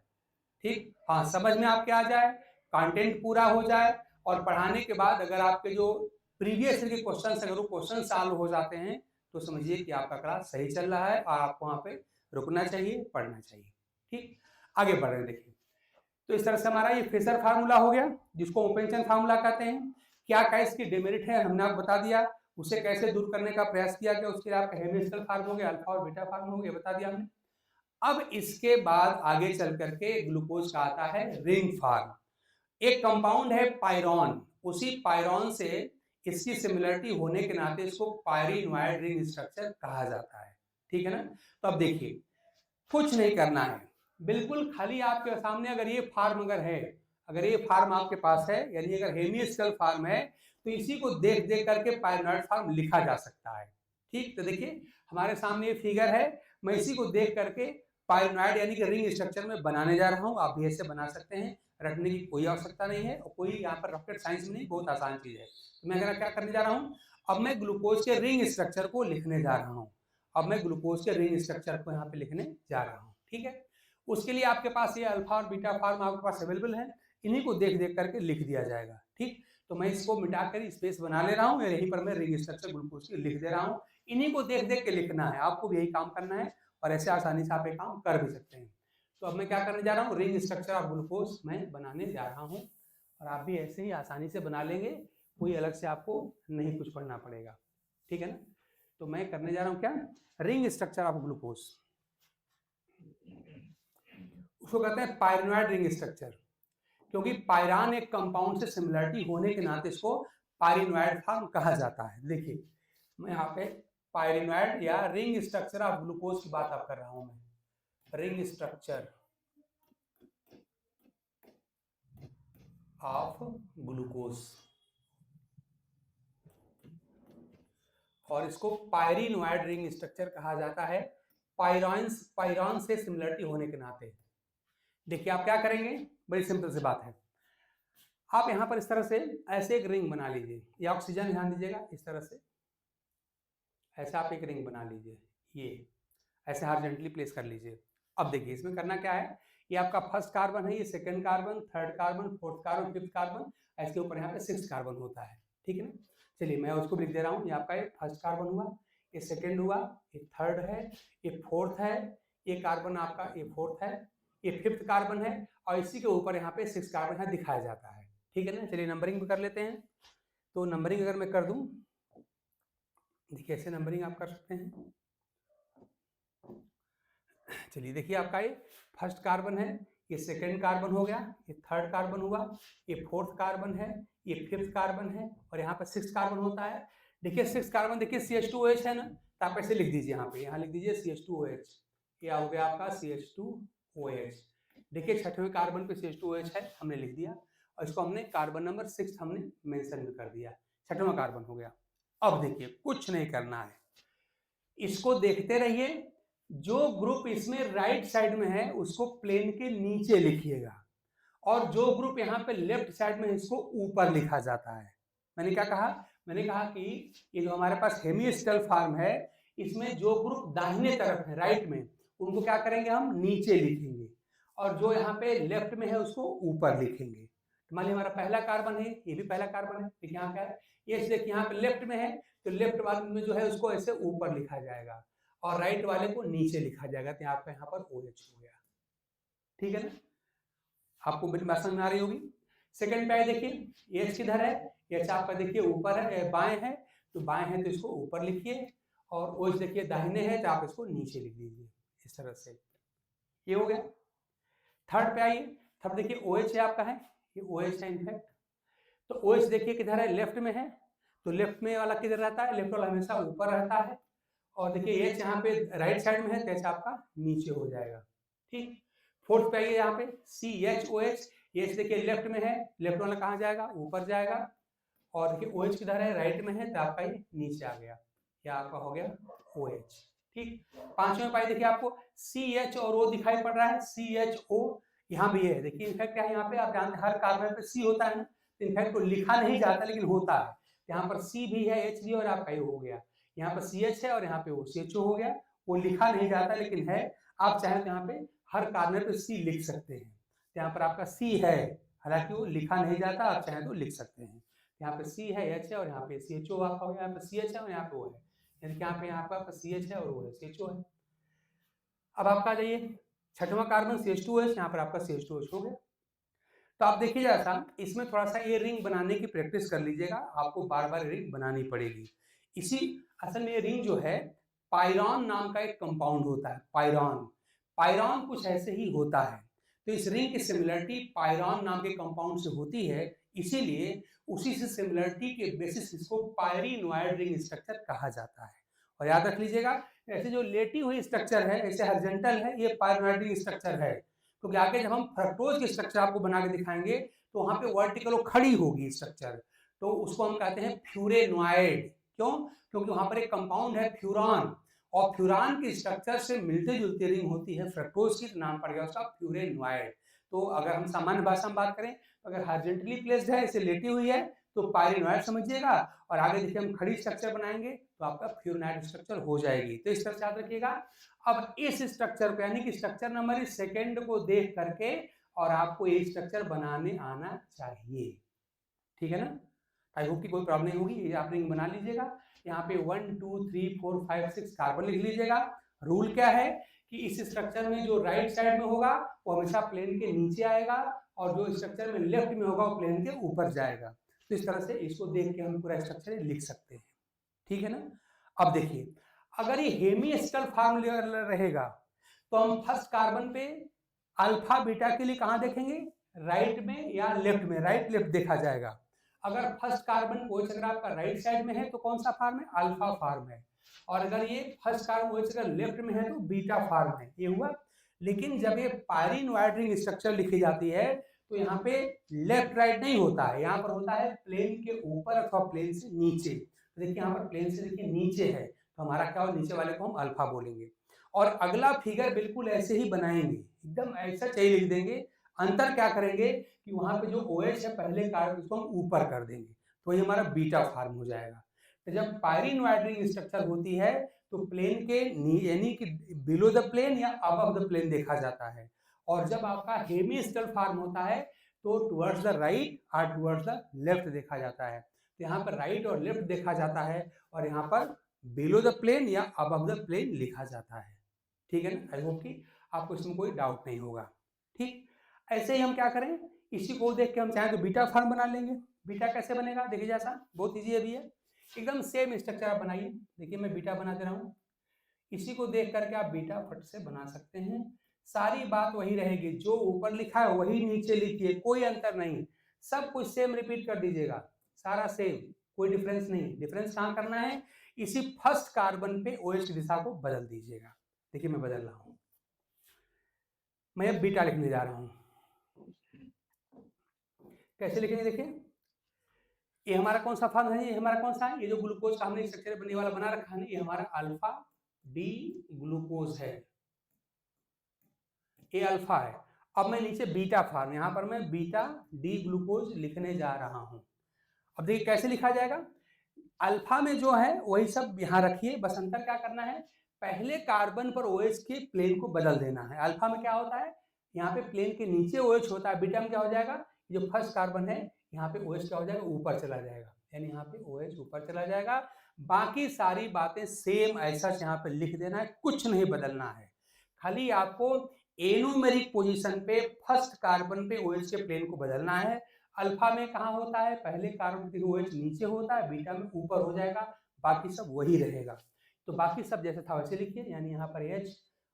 ठीक, हाँ, समझ में आपके आ जाए, कंटेंट पूरा हो जाए, और पढ़ाने के बाद अगर आपके जो प्रीवियस ईयर के क्वेश्चन अगर वो क्वेश्चन सॉल्व हो जाते हैं तो समझिए कि आपका क्लास सही चल रहा है और आपको वहाँ पे रुकना चाहिए, पढ़ना चाहिए। ठीक, आगे बढ़ रहे हैं। देखिए, तो इस तरह से हमारा ये फेसर फार्मूला हो गया, जिसको ओपन चेन फार्मूला कहते हैं। क्या क्या इसकी डिमेरिट है हमने आपको बता दिया, उसे कैसे दूर करने का प्रयास किया गया, उसके लिए आपका हेमिस्कल फार्म हो गया, अल्फा और बीटा फार्म हो गया, बता दिया हमने। अब इसके बाद आगे चल करके ग्लूकोज का आता है रिंग फार्म। एक कंपाउंड है पायरॉन, उसी पायरॉन से इसकी सिमिलरिटी होने के नाते इसको पायरिनोइड रिंग स्ट्रक्चर कहा जाता है। ठीक है ना। तो अब देखिए, कुछ नहीं करना है, बिल्कुल खाली आपके सामने अगर ये फार्म अगर ये फार्म आपके पास है, यानी अगर हेमिस्कल फार्म है, तो इसी को देख देख करके पायरिनोइड फार्म लिखा जा सकता है। ठीक, तो देखिए हमारे सामने ये फिगर है, मैं इसी को देख करके पायरिनोइड यानी कि रिंग स्ट्रक्चर में बनाने जा रहा हूँ। आप भी ऐसे बना सकते हैं, रटने की कोई आवश्यकता नहीं है और कोई यहाँ पर रॉकेट साइंस में नहीं, बहुत आसान चीज है। तो मैं क्या करने जा रहा हूँ, अब मैं ग्लूकोज के रिंग स्ट्रक्चर को लिखने जा रहा हूँ। अब मैं ग्लूकोज के रिंग स्ट्रक्चर को यहाँ पे लिखने जा रहा हूँ। ठीक है, उसके लिए आपके पास ये अल्फा और बीटा फार्म आपके पास अवेलेबल है, इन्हीं को देख देख करके लिख दिया जाएगा। ठीक, तो मैं इसको मिटा कर स्पेस बना ले रहा हूँ, यहीं पर मैं रिंग स्ट्रक्चर ग्लूकोज की लिख दे रहा हूँ। इन्हीं को देख देख के लिखना है, आपको भी यही काम करना है और ऐसे आसानी से आप ये काम कर भी सकते हैं। तो अब मैं क्या करने जा रहा हूँ, रिंग स्ट्रक्चर ऑफ ग्लूकोज मैं बनाने जा रहा हूँ और आप भी ऐसे ही आसानी से बना लेंगे, कोई अलग से आपको नहीं कुछ पढ़ना पड़ेगा। ठीक है ना। तो मैं करने जा रहा हूँ क्या, रिंग स्ट्रक्चर ऑफ ग्लूकोज, उसको कहते हैं पायरिनोइड रिंग स्ट्रक्चर, क्योंकि पायरान एक कंपाउंड से सिमिलरिटी होने के नाते इसको पायरिनोइड फॉर्म कहा जाता है। देखिए मैं यहाँ पे पायरिनोइड या रिंग स्ट्रक्चर ऑफ ग्लूकोज की बात आप कर रहा हूं, मैं रिंग स्ट्रक्चर ऑफ ग्लूकोज, और इसको पायरिनोइड रिंग स्ट्रक्चर कहा जाता है पायरॉन से सिमिलरिटी होने के नाते। देखिए आप क्या करेंगे, बड़ी सिंपल सी बात है, आप यहां पर इस तरह से ऐसे एक रिंग बना लीजिए, ये ऑक्सीजन ध्यान दीजिएगा, इस तरह से ऐसा आप एक रिंग बना लीजिए, ये ऐसे हॉरिजॉन्टली प्लेस कर लीजिए। अब देखिए इसमें करना क्या है, ये आपका फर्स्ट कार्बन है, ये second carbon, third carbon, fourth carbon, fifth carbon, इसके ऊपर यहाँ पे सिक्स्थ कार्बन होता है। ठीक है ना। चलिए मैं उसको लिख दे रहा हूँ, ये आपका ये फर्स्ट कार्बन हुआ, ये सेकंड हुआ, ये थर्ड है, ये फोर्थ है, ये कार्बन आपका ये फोर्थ है, ये फिफ्थ कार्बन है, और इसी के ऊपर यहाँ पे सिक्स कार्बन है दिखाया जाता है। ठीक है ना। चलिए नंबरिंग भी कर लेते हैं। तो नंबरिंग अगर मैं कर दूं, देखिए ऐसे नंबरिंग आप कर सकते हैं। चलिए देखिए आपका ये फर्स्ट कार्बन है, ये सेकंड कार्बन हो गया, ये थर्ड कार्बन हुआ, ये फोर्थ कार्बन है, ये फिफ्थ कार्बन है, और यहाँ पर सिक्स कार्बन होता है। देखिए सिक्स कार्बन, देखिए CH2OH है ना, तो आप ऐसे लिख दीजिए, यहाँ पे यहाँ लिख दीजिए CH2OH, क्या हो गया आपका CH2OH। देखिए छठवें कार्बन पे CH2OH है, हमने लिख दिया, और इसको हमने कार्बन नंबर 6 हमने मेंशन भी कर दिया, छठवां कार्बन हो गया। अब देखिए कुछ नहीं करना है, इसको देखते रहिए, जो ग्रुप इसमें राइट साइड में है उसको प्लेन के नीचे लिखिएगा, और जो ग्रुप यहाँ पे लेफ्ट साइड में है इसको ऊपर लिखा जाता है। मैंने क्या कहा, मैंने कहा कि ये जो हमारे पास हेमिस्कल फॉर्म है, इसमें जो ग्रुप दाहिने तरफ है राइट में, उनको क्या करेंगे हम नीचे लिखेंगे, और जो यहाँ पे लेफ्ट में है उसको ऊपर लिखेंगे। मान लीजिए हमारा पहला कार्बन है, ये भी पहला कार्बन है, देखिए यहाँ क्या है, ये देखिए यहाँ पे लेफ्ट में है, तो लेफ्ट वाले में जो है उसको ऐसे ऊपर लिखा जाएगा और राइट वाले को नीचे लिखा जाएगा, तो आपका यहाँ पर OH हो गया। ठीक है ना, आपको मेरी बात समझ में आ रही होगी। सेकंड पे देखिए H किधर है, H आपका देखिए ऊपर है, बाएं है, तो बाएं है तो इसको ऊपर लिखिए, और OH देखिए दाहिने है तो आप इसको नीचे लिख दीजिए, इस तरह से ये हो गया। थर्ड पे आइए, थर्ड देखिए OH है आपका, है ये OH है इनफैक्ट। तो OH देखिए किधर है, लेफ्ट में है, तो लेफ्ट में वाला किधर रहता है, लेफ्ट वाला हमेशा ऊपर रहता है। और देखिए H यहाँ पे राइट साइड में है, तो H आपका नीचे हो जाएगा, ठीक। फोर्थ पे आइए, यहाँ पे CHOH, H देखिए लेफ्ट में है, लेफ्ट वाला कहाँ जाएगा, ऊपर जाएगा। और देखिए OH किधर है, राइट में है, तो आपका ये नीचे आ गया, ये आपका हो गया OH, ठीक। पांचवें पाई देखिए आपको CH और O दिखाई पड़ रहा है, CHO यहाँ भी है। देखिए इनफैक्ट क्या है, यहाँ पे आप जानते हैं हर कार्बन पे C होता है ना, इनफैक्ट तो लिखा नहीं जाता लेकिन होता है। यहाँ पर C भी है, H भी है, और आपका ये हो गया। यहाँ पर CH है और यहाँ पे CHO हो गया। वो लिखा नहीं जाता लेकिन है, आप चाहे तो यहाँ पे हर कार्बन पे C लिख सकते हैं। यहाँ पर आपका C है, हालांकि वो लिखा नहीं जाता, आप चाहे तो लिख सकते हैं। यहाँ पे C है, H है, और यहाँ पे CHO आपका हो गया। यहाँ पे CH है और यहाँ पे O है, यानी कि यहाँ पे आपका CH है और O है, CHO है। अब आपका आ जाइए छठवां कार्बन CH2OH, यहाँ पर आपका CH2OH हो गया। तो आप देखिए जैसा इसमें थोड़ा सा ये रिंग बनाने की प्रैक्टिस कर लीजिएगा, आपको बार बार रिंग बनानी पड़ेगी। इसी असल में ये रिंग जो है, पायरॉन नाम का एक कंपाउंड होता है, पायरॉन। पायरॉन कुछ ऐसे ही होता है, तो इस रिंग की सिमिलरिटी पायरॉन नाम के कंपाउंड से होती है, इसीलिए उसी से सिमिलरिटी के बेसिस इसको पायरीनोइड रिंग स्ट्रक्चर कहा जाता है। और याद रख लीजिएगा, ऐसे जो लेटी हुई स्ट्रक्चर है, ऐसे हॉरिजॉन्टल है, ये पायरीनोइड रिंग स्ट्रक्चर है। क्योंकि आगे जब हम फ्रक्टोज की स्ट्रक्चर आपको बना के दिखाएंगे, तो वहां पे वर्टिकल खड़ी होगी स्ट्रक्चर, तो उसको हम कहते हैं फ्यूरेनोइड। क्यों? क्योंकि वहां पर एक कंपाउंड है फ्यूरान, और फ्यूरान की स्ट्रक्चर से मिलते जुलती रिंग होती है फ्रक्टोज की, नाम पड़ गया उसका फ्यूरेनोइड। तो अगर हम सामान्य भाषा में बात करें, तो अगर हॉरिजॉन्टली प्लेस्ड है, इसे लेटी हुई है, तो पायरीनोइड समझिएगा, और आगे देखिए हम खड़ी स्ट्रक्चर बनाएंगे तो आपका फ्यूरेनोइड स्ट्रक्चर हो जाएगी। तो इस तरह से याद रखिएगा। अब इस स्ट्रक्चर को, यानी कि स्ट्रक्चर नंबर इस सेकंड को देख करके और आपको ये स्ट्रक्चर बनाने आना चाहिए, ठीक है ना। आई होप कि कोई प्रॉब्लम नहीं होगी, ये आप रिंग बना लीजिएगा। यहाँ पे 1 2 3 4 5 6 कार्बन लिख लीजिएगा। रूल क्या है कि इस स्ट्रक्चर में जो राइट साइड में होगा वो हमेशा प्लेन के नीचे आएगा, और जो स्ट्रक्चर में लेफ्ट में होगा वो प्लेन के ऊपर जाएगा। तो इस तरह से इसको देख के हम पूरा स्ट्रक्चर लिख सकते हैं, ठीक है ना। अब देखिए, अगर ये हेमिस्टल फॉर्म रहेगा, तो हम फर्स्ट कार्बन पे अल्फा बीटा के लिए कहां देखेंगे, राइट में या लेफ्ट में, राइट लेफ्ट देखा जाएगा। अगर फर्स्ट कार्बन OH अगर आपका राइट साइड में है तो कौन सा फॉर्म है, अल्फा फॉर्म है। और अगर ये फर्स्ट कार्बन OH अगर लेफ्ट में है तो बीटा फॉर्म है, ये हुआ। लेकिन जब ये पायरीनोइड रिंग स्ट्रक्चर लिखी जाती है, तो यहाँ पे लेफ्ट राइट नहीं होता है, यहाँ पर होता है प्लेन के ऊपर अथवा प्लेन से नीचे। तो देखिए यहाँ पर प्लेन से देखिए नीचे है, तो हमारा क्या हो, नीचे वाले को हम अल्फा बोलेंगे। और अगला फिगर बिल्कुल ऐसे ही बनाएंगे, एकदम ऐसा चाहिए लिख देंगे। अंतर क्या करेंगे कि वहां पे जो OH है पहले कार्बन उसको हम ऊपर कर देंगे, तो ये हमारा बीटा फॉर्म हो जाएगा। तो जब पायरीनोइड रिंग स्ट्रक्चर होती है, तो प्लेन के यानी कि बिलो द प्लेन या अबव द प्लेन देखा जाता है। और जब आपका हेमिस्टल फॉर्म होता है, तो टुवर्ड्स द राइट और टुवर्ड्स द लेफ्ट देखा जाता है। तो यहाँ पर राइट और लेफ्ट देखा जाता है, और यहाँ पर बिलो द प्लेन या अबव द प्लेन लिखा जाता है, ठीक है ना। आई होप कि आपको इसमें कोई डाउट नहीं होगा, ठीक। ऐसे ही हम क्या करें, इसी को देख के हम चाहें तो बीटा फॉर्म बना लेंगे। बीटा कैसे बनेगा, देखिए जैसा बहुत इजी अभी है, एकदम सेम स्ट्रक्चर आप बनाइए। देखिए मैं बीटा बना दे रहा हूँ, इसी को देख करके आप बीटा फट से बना सकते हैं। सारी बात वही रहेगी, जो ऊपर लिखा है वही नीचे लिखिए, कोई अंतर नहीं, सब कुछ सेम रिपीट कर दीजिएगा, सारा सेम, कोई डिफरेंस नहीं। डिफरेंस कहाँ करना है, इसी फर्स्ट कार्बन पे OH की दिशा को बदल दीजिएगा। देखिए मैं बदल रहा हूं, मैं अब बीटा लिखने जा रहा हूं। कैसे लिखेंगे, देखिए ये हमारा कौन सा फॉर्म है, ये हमारा कौन सा है, ये जो ग्लूकोज का हमने स्ट्रक्चर बनने वाला बना रखा है ना, ये हमारा अल्फा डी ग्लूकोज है, ये अल्फा है। अब मैं नीचे बीटा फॉर्म, यहां पर मैं बीटा डी ग्लूकोज लिखने जा रहा हूं। अब देखिए कैसे लिखा जाएगा, अल्फा में जो है वही सब यहां रखिए, बस अंतर क्या करना है, पहले कार्बन पर OH के प्लेन को बदल देना है। अल्फा में क्या होता है, यहाँ पे प्लेन के नीचे OH होता है, बीटा में क्या हो जाएगा, जो फर्स्ट कार्बन है यहाँ पे OH क्या हो जाएगा, ऊपर चला जाएगा, यानी यहाँ पे OH ऊपर चला जाएगा। बाकी सारी बातें सेम ऐसा यहाँ पे लिख देना है, कुछ नहीं बदलना है। खाली आपको एनोमेरिक पोजीशन पे फर्स्ट कार्बन पे OH के प्लेन को बदलना है। अल्फा में कहाँ होता है, पहले कार्बन पे OH नीचे होता है, बीटा में ऊपर हो जाएगा, बाकी सब वही रहेगा। तो बाकी सब जैसे था वैसे लिखिए, यानी यहाँ पर H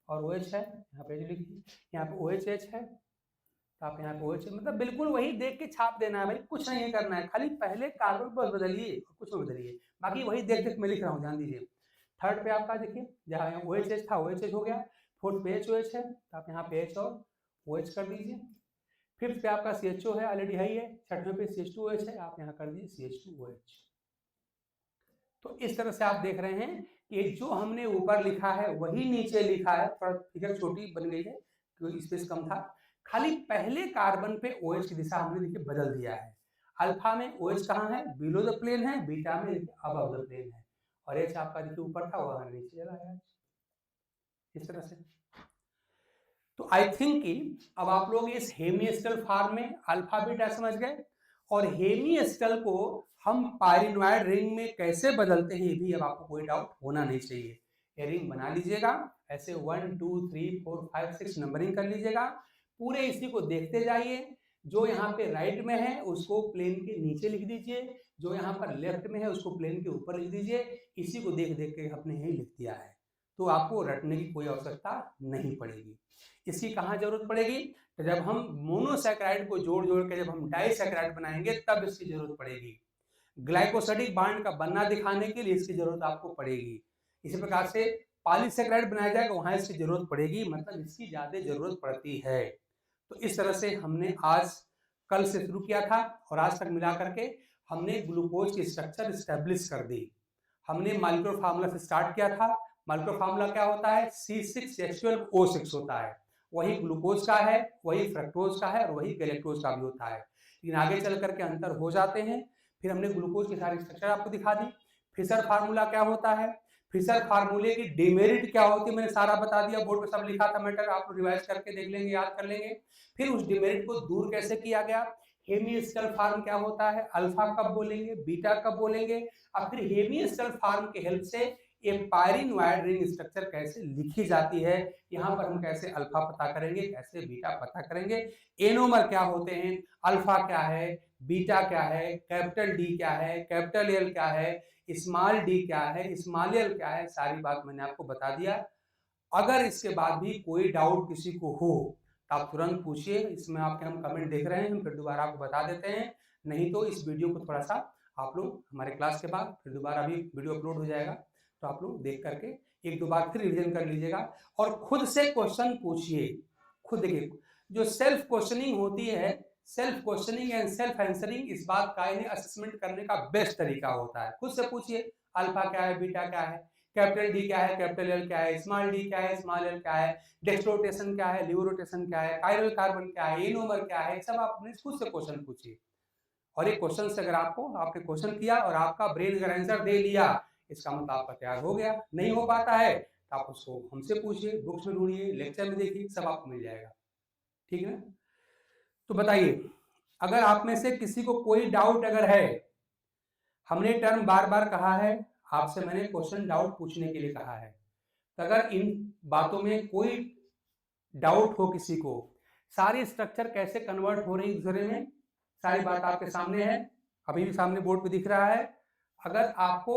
और OH है, यहाँ पे H लिखिए, यहाँ पे OH H है, तो आप यहाँ पे OH, मतलब बिल्कुल वही देख के छाप देना है भाई, कुछ नहीं करना है, खाली पहले कार्बन बस बदलिए, कुछ नहीं बदलिए, बाकी वही देख देख मैं लिख रहा हूँ, ध्यान दीजिए। थर्ड पे आपका देखिए, जहाँ यहाँ OH था OH हो गया, फोर्थ पे HOH है तो आप यहाँ पे H और OH कर दीजिए। फिफ्थ पे आपका CHO है, ऑलरेडी है ही है। छठवें पे CH2OH है, आप यहाँ कर दीजिए CH2OH। तो इस तरह से आप देख रहे हैं कि जो हमने ऊपर लिखा है वही नीचे लिखा है, थोड़ा फिगर छोटी बन गई है क्योंकि स्पेस कम था, खाली पहले कार्बन पे OH की दिशा हमने देखिए बदल दिया है। अल्फा में OH कहाँ है, बिलो द प्लेन है, बीटा में अबव द प्लेन है, और H आपका देखिए ऊपर था वह नीचे चला गया, इस तरह से। तो आई थिंक कि अब आप लोग इस हेमिस्टल फॉर्म में अल्फा बीटा समझ गए, और हेमिस्टल को हम पायरिनॉइड रिंग में कैसे बदलते हैं ये भी अब आपको कोई डाउट होना नहीं चाहिए। ये रिंग बना लीजिएगा, ऐसे 1 2 3 4 5 6 नंबरिंग कर लीजिएगा, पूरे इसी को देखते जाइए। जो यहाँ पे राइट में है उसको प्लेन के नीचे लिख दीजिए, जो यहाँ पर लेफ्ट में है उसको प्लेन के ऊपर लिख दीजिए। इसी को देख देख के आपने यही लिख दिया है, तो आपको रटने की कोई आवश्यकता नहीं पड़ेगी। इसकी कहाँ जरूरत पड़ेगी, तो जब हम मोनोसैकेराइड को जोड़ जोड़ के जब हम डाइसैकेराइड बनाएंगे तब इसकी जरूरत पड़ेगी। ग्लाइकोसिडिक बांड का बनना दिखाने के लिए इसकी जरूरत आपको पड़ेगी। इसी प्रकार से पॉलीसैकेराइड बनाया जाएगा वहां इसकी जरूरत पड़ेगी, मतलब इसकी ज्यादा जरूरत पड़ती है। तो इस तरह से हमने आज कल से शुरू किया था और आज तक मिला करके हमने ग्लूकोज की स्ट्रक्चर स्टैब्लिश कर दी। हमने मॉलिक्यूलर फार्मूला से स्टार्ट किया था। मॉलिक्यूलर फार्मूला क्या होता है, C6H12O6 होता है, वही ग्लूकोज का है, वही फ्रक्टोज का है और वही गैलेक्टोज का भी होता है, लेकिन आगे चल करके अंतर हो जाते हैं। फिर हमने ग्लूकोज की सारी स्ट्रक्चर आपको दिखा दी। फिशर फार्मूला क्या होता है, फिशर फार्मूले की डिमेरिट क्या होती है मैंने सारा बता दिया, बोर्ड पे सब लिखा था मैटर, आप रिवाइज करके देख लेंगे, याद कर लेंगे। फिर उस डिमेरिट को दूर कैसे किया गया, हेमिस्टल फार्म क्या होता है, अल्फा कब बोलेंगे, बीटा कब बोलेंगे, और फिर हेमिस्टल फार्म के हेल्प से ये पायरिनॉइड रिंग स्ट्रक्चर कैसे लिखी जाती है, यहाँ पर हम कैसे अल्फा पता करेंगे, कैसे बीटा पता करेंगे, एनोमर क्या होते हैं, अल्फा क्या है, बीटा क्या है, कैपिटल डी क्या है, कैपिटल एल क्या है, स्मॉल डी क्या है, स्मॉल एल क्या है, सारी बात मैंने आपको बता दिया। अगर इसके बाद भी कोई डाउट किसी को हो तो आप तुरंत पूछिए, इसमें आपके हम कमेंट देख रहे हैं, हम फिर दोबारा आपको बता देते हैं। नहीं तो इस वीडियो को थोड़ा सा आप लोग हमारे क्लास के बाद फिर दोबारा भी वीडियो अपलोड हो जाएगा, तो आप लोग देख करके एक दो बार फिर रिवीजन कर लीजिएगा और खुद से क्वेश्चन पूछिए। खुद देखिए, जो सेल्फ क्वेश्चनिंग होती है, self questioning and self answering, इस बात का इन्हें असेसमेंट करने का बेस्ट तरीका होता है। खुद से पूछिए, अल्फा क्या है, बीटा क्या है, कैपिटल डी क्या है, कैपिटल एल क्या है, स्मॉल डी क्या है, स्मॉल एल क्या है, डेक्स रोटेशन क्या है, लीव रोटेशन क्या है, कायरल कार्बन क्या है, एनोमर क्या है, सब आप अपने खुद से क्वेश्चन पूछिए। और ये क्वेश्चन से अगर आपने क्वेश्चन किया और आपका ब्रेन अगर आंसर दे लिया, इसका मतलब आपका तैयार हो गया। नहीं हो पाता है तो आप उसको हमसे पूछिए, बुक्स में ढूंढिए, लेक्चर में देखिए, सब आपको मिल जाएगा। ठीक है, तो बताइए, अगर आप में से किसी को कोई डाउट अगर है, हमने टर्म बार बार कहा है, आपसे मैंने क्वेश्चन डाउट पूछने के लिए कहा है, तो अगर इन बातों में कोई डाउट हो किसी को, सारी स्ट्रक्चर कैसे कन्वर्ट हो रही दूसरे में, सारी बात आपके सामने है, अभी भी सामने बोर्ड पे दिख रहा है। अगर आपको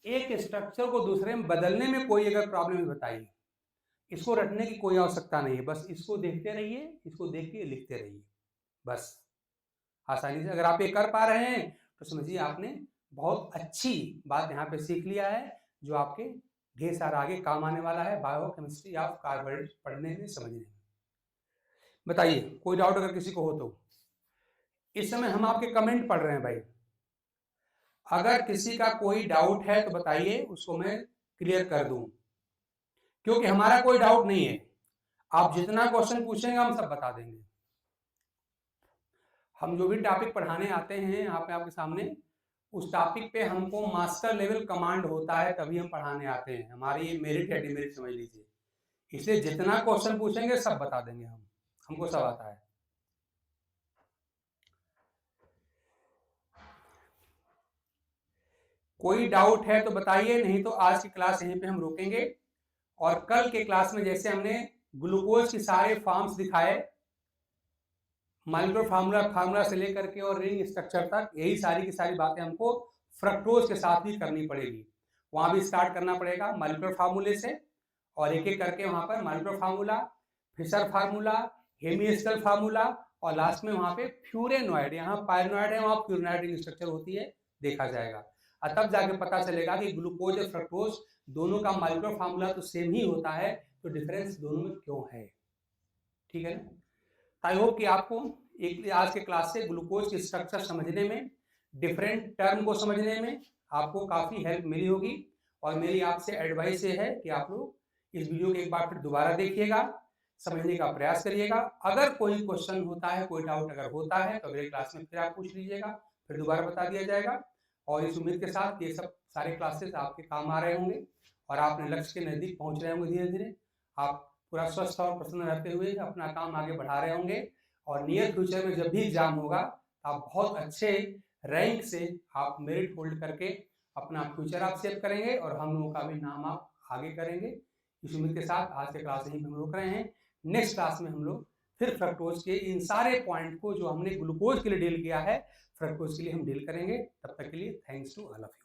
एक स्ट्रक्चर को दूसरे में बदलने में कोई अगर प्रॉब्लम है बताइए, इसको रटने की कोई आवश्यकता नहीं है, बस इसको देखते रहिए, इसको देख के लिखते रहिए, बस आसानी से। अगर आप ये कर पा रहे हैं तो समझिए आपने बहुत अच्छी बात यहाँ पे सीख लिया है, जो आपके ढेर सारा आगे काम आने वाला है बायोकेमिस्ट्री ऑफ कार्बोहाइड्रेट पढ़ने में, समझने में। बताइए, कोई डाउट अगर किसी को हो तो। इस समय हम आपके कमेंट पढ़ रहे हैं भाई, अगर किसी का कोई डाउट है तो बताइए, उसको मैं क्लियर कर दूं, क्योंकि हमारा कोई डाउट नहीं है। आप जितना क्वेश्चन पूछेंगे हम सब बता देंगे। हम जो भी टॉपिक पढ़ाने आते हैं यहाँ पे आपके सामने, उस टॉपिक पे हमको मास्टर लेवल कमांड होता है, तभी हम पढ़ाने आते हैं। हमारी ये मेरिट है, डिमेरिट समझ लीजिए। इसलिए जितना क्वेश्चन पूछेंगे सब बता देंगे हम, हमको सब आता है। कोई डाउट है तो बताइए, नहीं तो आज की क्लास यहीं पे हम रोकेंगे। और कल के क्लास में जैसे हमने ग्लूकोज के सारे फॉर्म्स दिखाए, मॉलिक्यूलर फार्मूला से लेकर के और रिंग स्ट्रक्चर तक, यही सारी की सारी बातें हमको फ्रक्टोज के साथ भी करनी पड़ेगी। वहां भी स्टार्ट करना पड़ेगा मॉलिक्यूलर फार्मूले से, और एक एक करके वहां पर मॉलिक्यूलर फार्मूला, फिशर फार्मूला, हेमिस्टल फार्मूला और लास्ट में वहाँ पे फ्यूरेनॉइड, यहाँ पायरेनॉइड है, वहाँ फ्यूरेनॉइड रिंग स्ट्रक्चर होती है, देखा जाएगा। और तब जाके पता चलेगा कि ग्लूकोज और फ्रक्टोज दोनों का मॉलिक्यूलर फार्मूला तो सेम ही होता है, तो डिफरेंस दोनों में क्यों है। ठीक है ना। आई होप कि आपको एक आज के क्लास से ग्लूकोज की स्ट्रक्चर समझने में, डिफरेंट टर्म को समझने में आपको काफ़ी हेल्प मिली होगी। और मेरी आपसे एडवाइस ये है कि आप लोग इस वीडियो को एक बार फिर दोबारा देखिएगा, समझने का प्रयास करिएगा। अगर कोई क्वेश्चन होता है, कोई डाउट अगर होता है तो अगले क्लास में फिर आप पूछ लीजिएगा, फिर दोबारा बता दिया जाएगा। और इस उम्मीद के साथ ये सब सारे क्लासेस आपके काम आ रहे होंगे और आप अपने लक्ष्य के नज़दीक पहुँच रहे होंगे। धीरे धीरे आप पूरा स्वस्थ और प्रसन्न रहते हुए अपना काम आगे बढ़ा रहे होंगे। और नियर फ्यूचर में जब भी एग्जाम होगा आप बहुत अच्छे रैंक से आप मेरिट होल्ड करके अपना फ्यूचर आप सेव करेंगे और हम लोगों का भी नाम आप आगे करेंगे। इस उम्मीद के साथ आज के क्लास यहीं हम रोक रहे हैं। नेक्स्ट क्लास में हम लोग फिर फ्रक्टोज के इन सारे पॉइंट को जो हमने ग्लूकोज के लिए डील किया है, फ्रक्टोज के लिए हम डील करेंगे। तब तक के लिए thanks to all of you.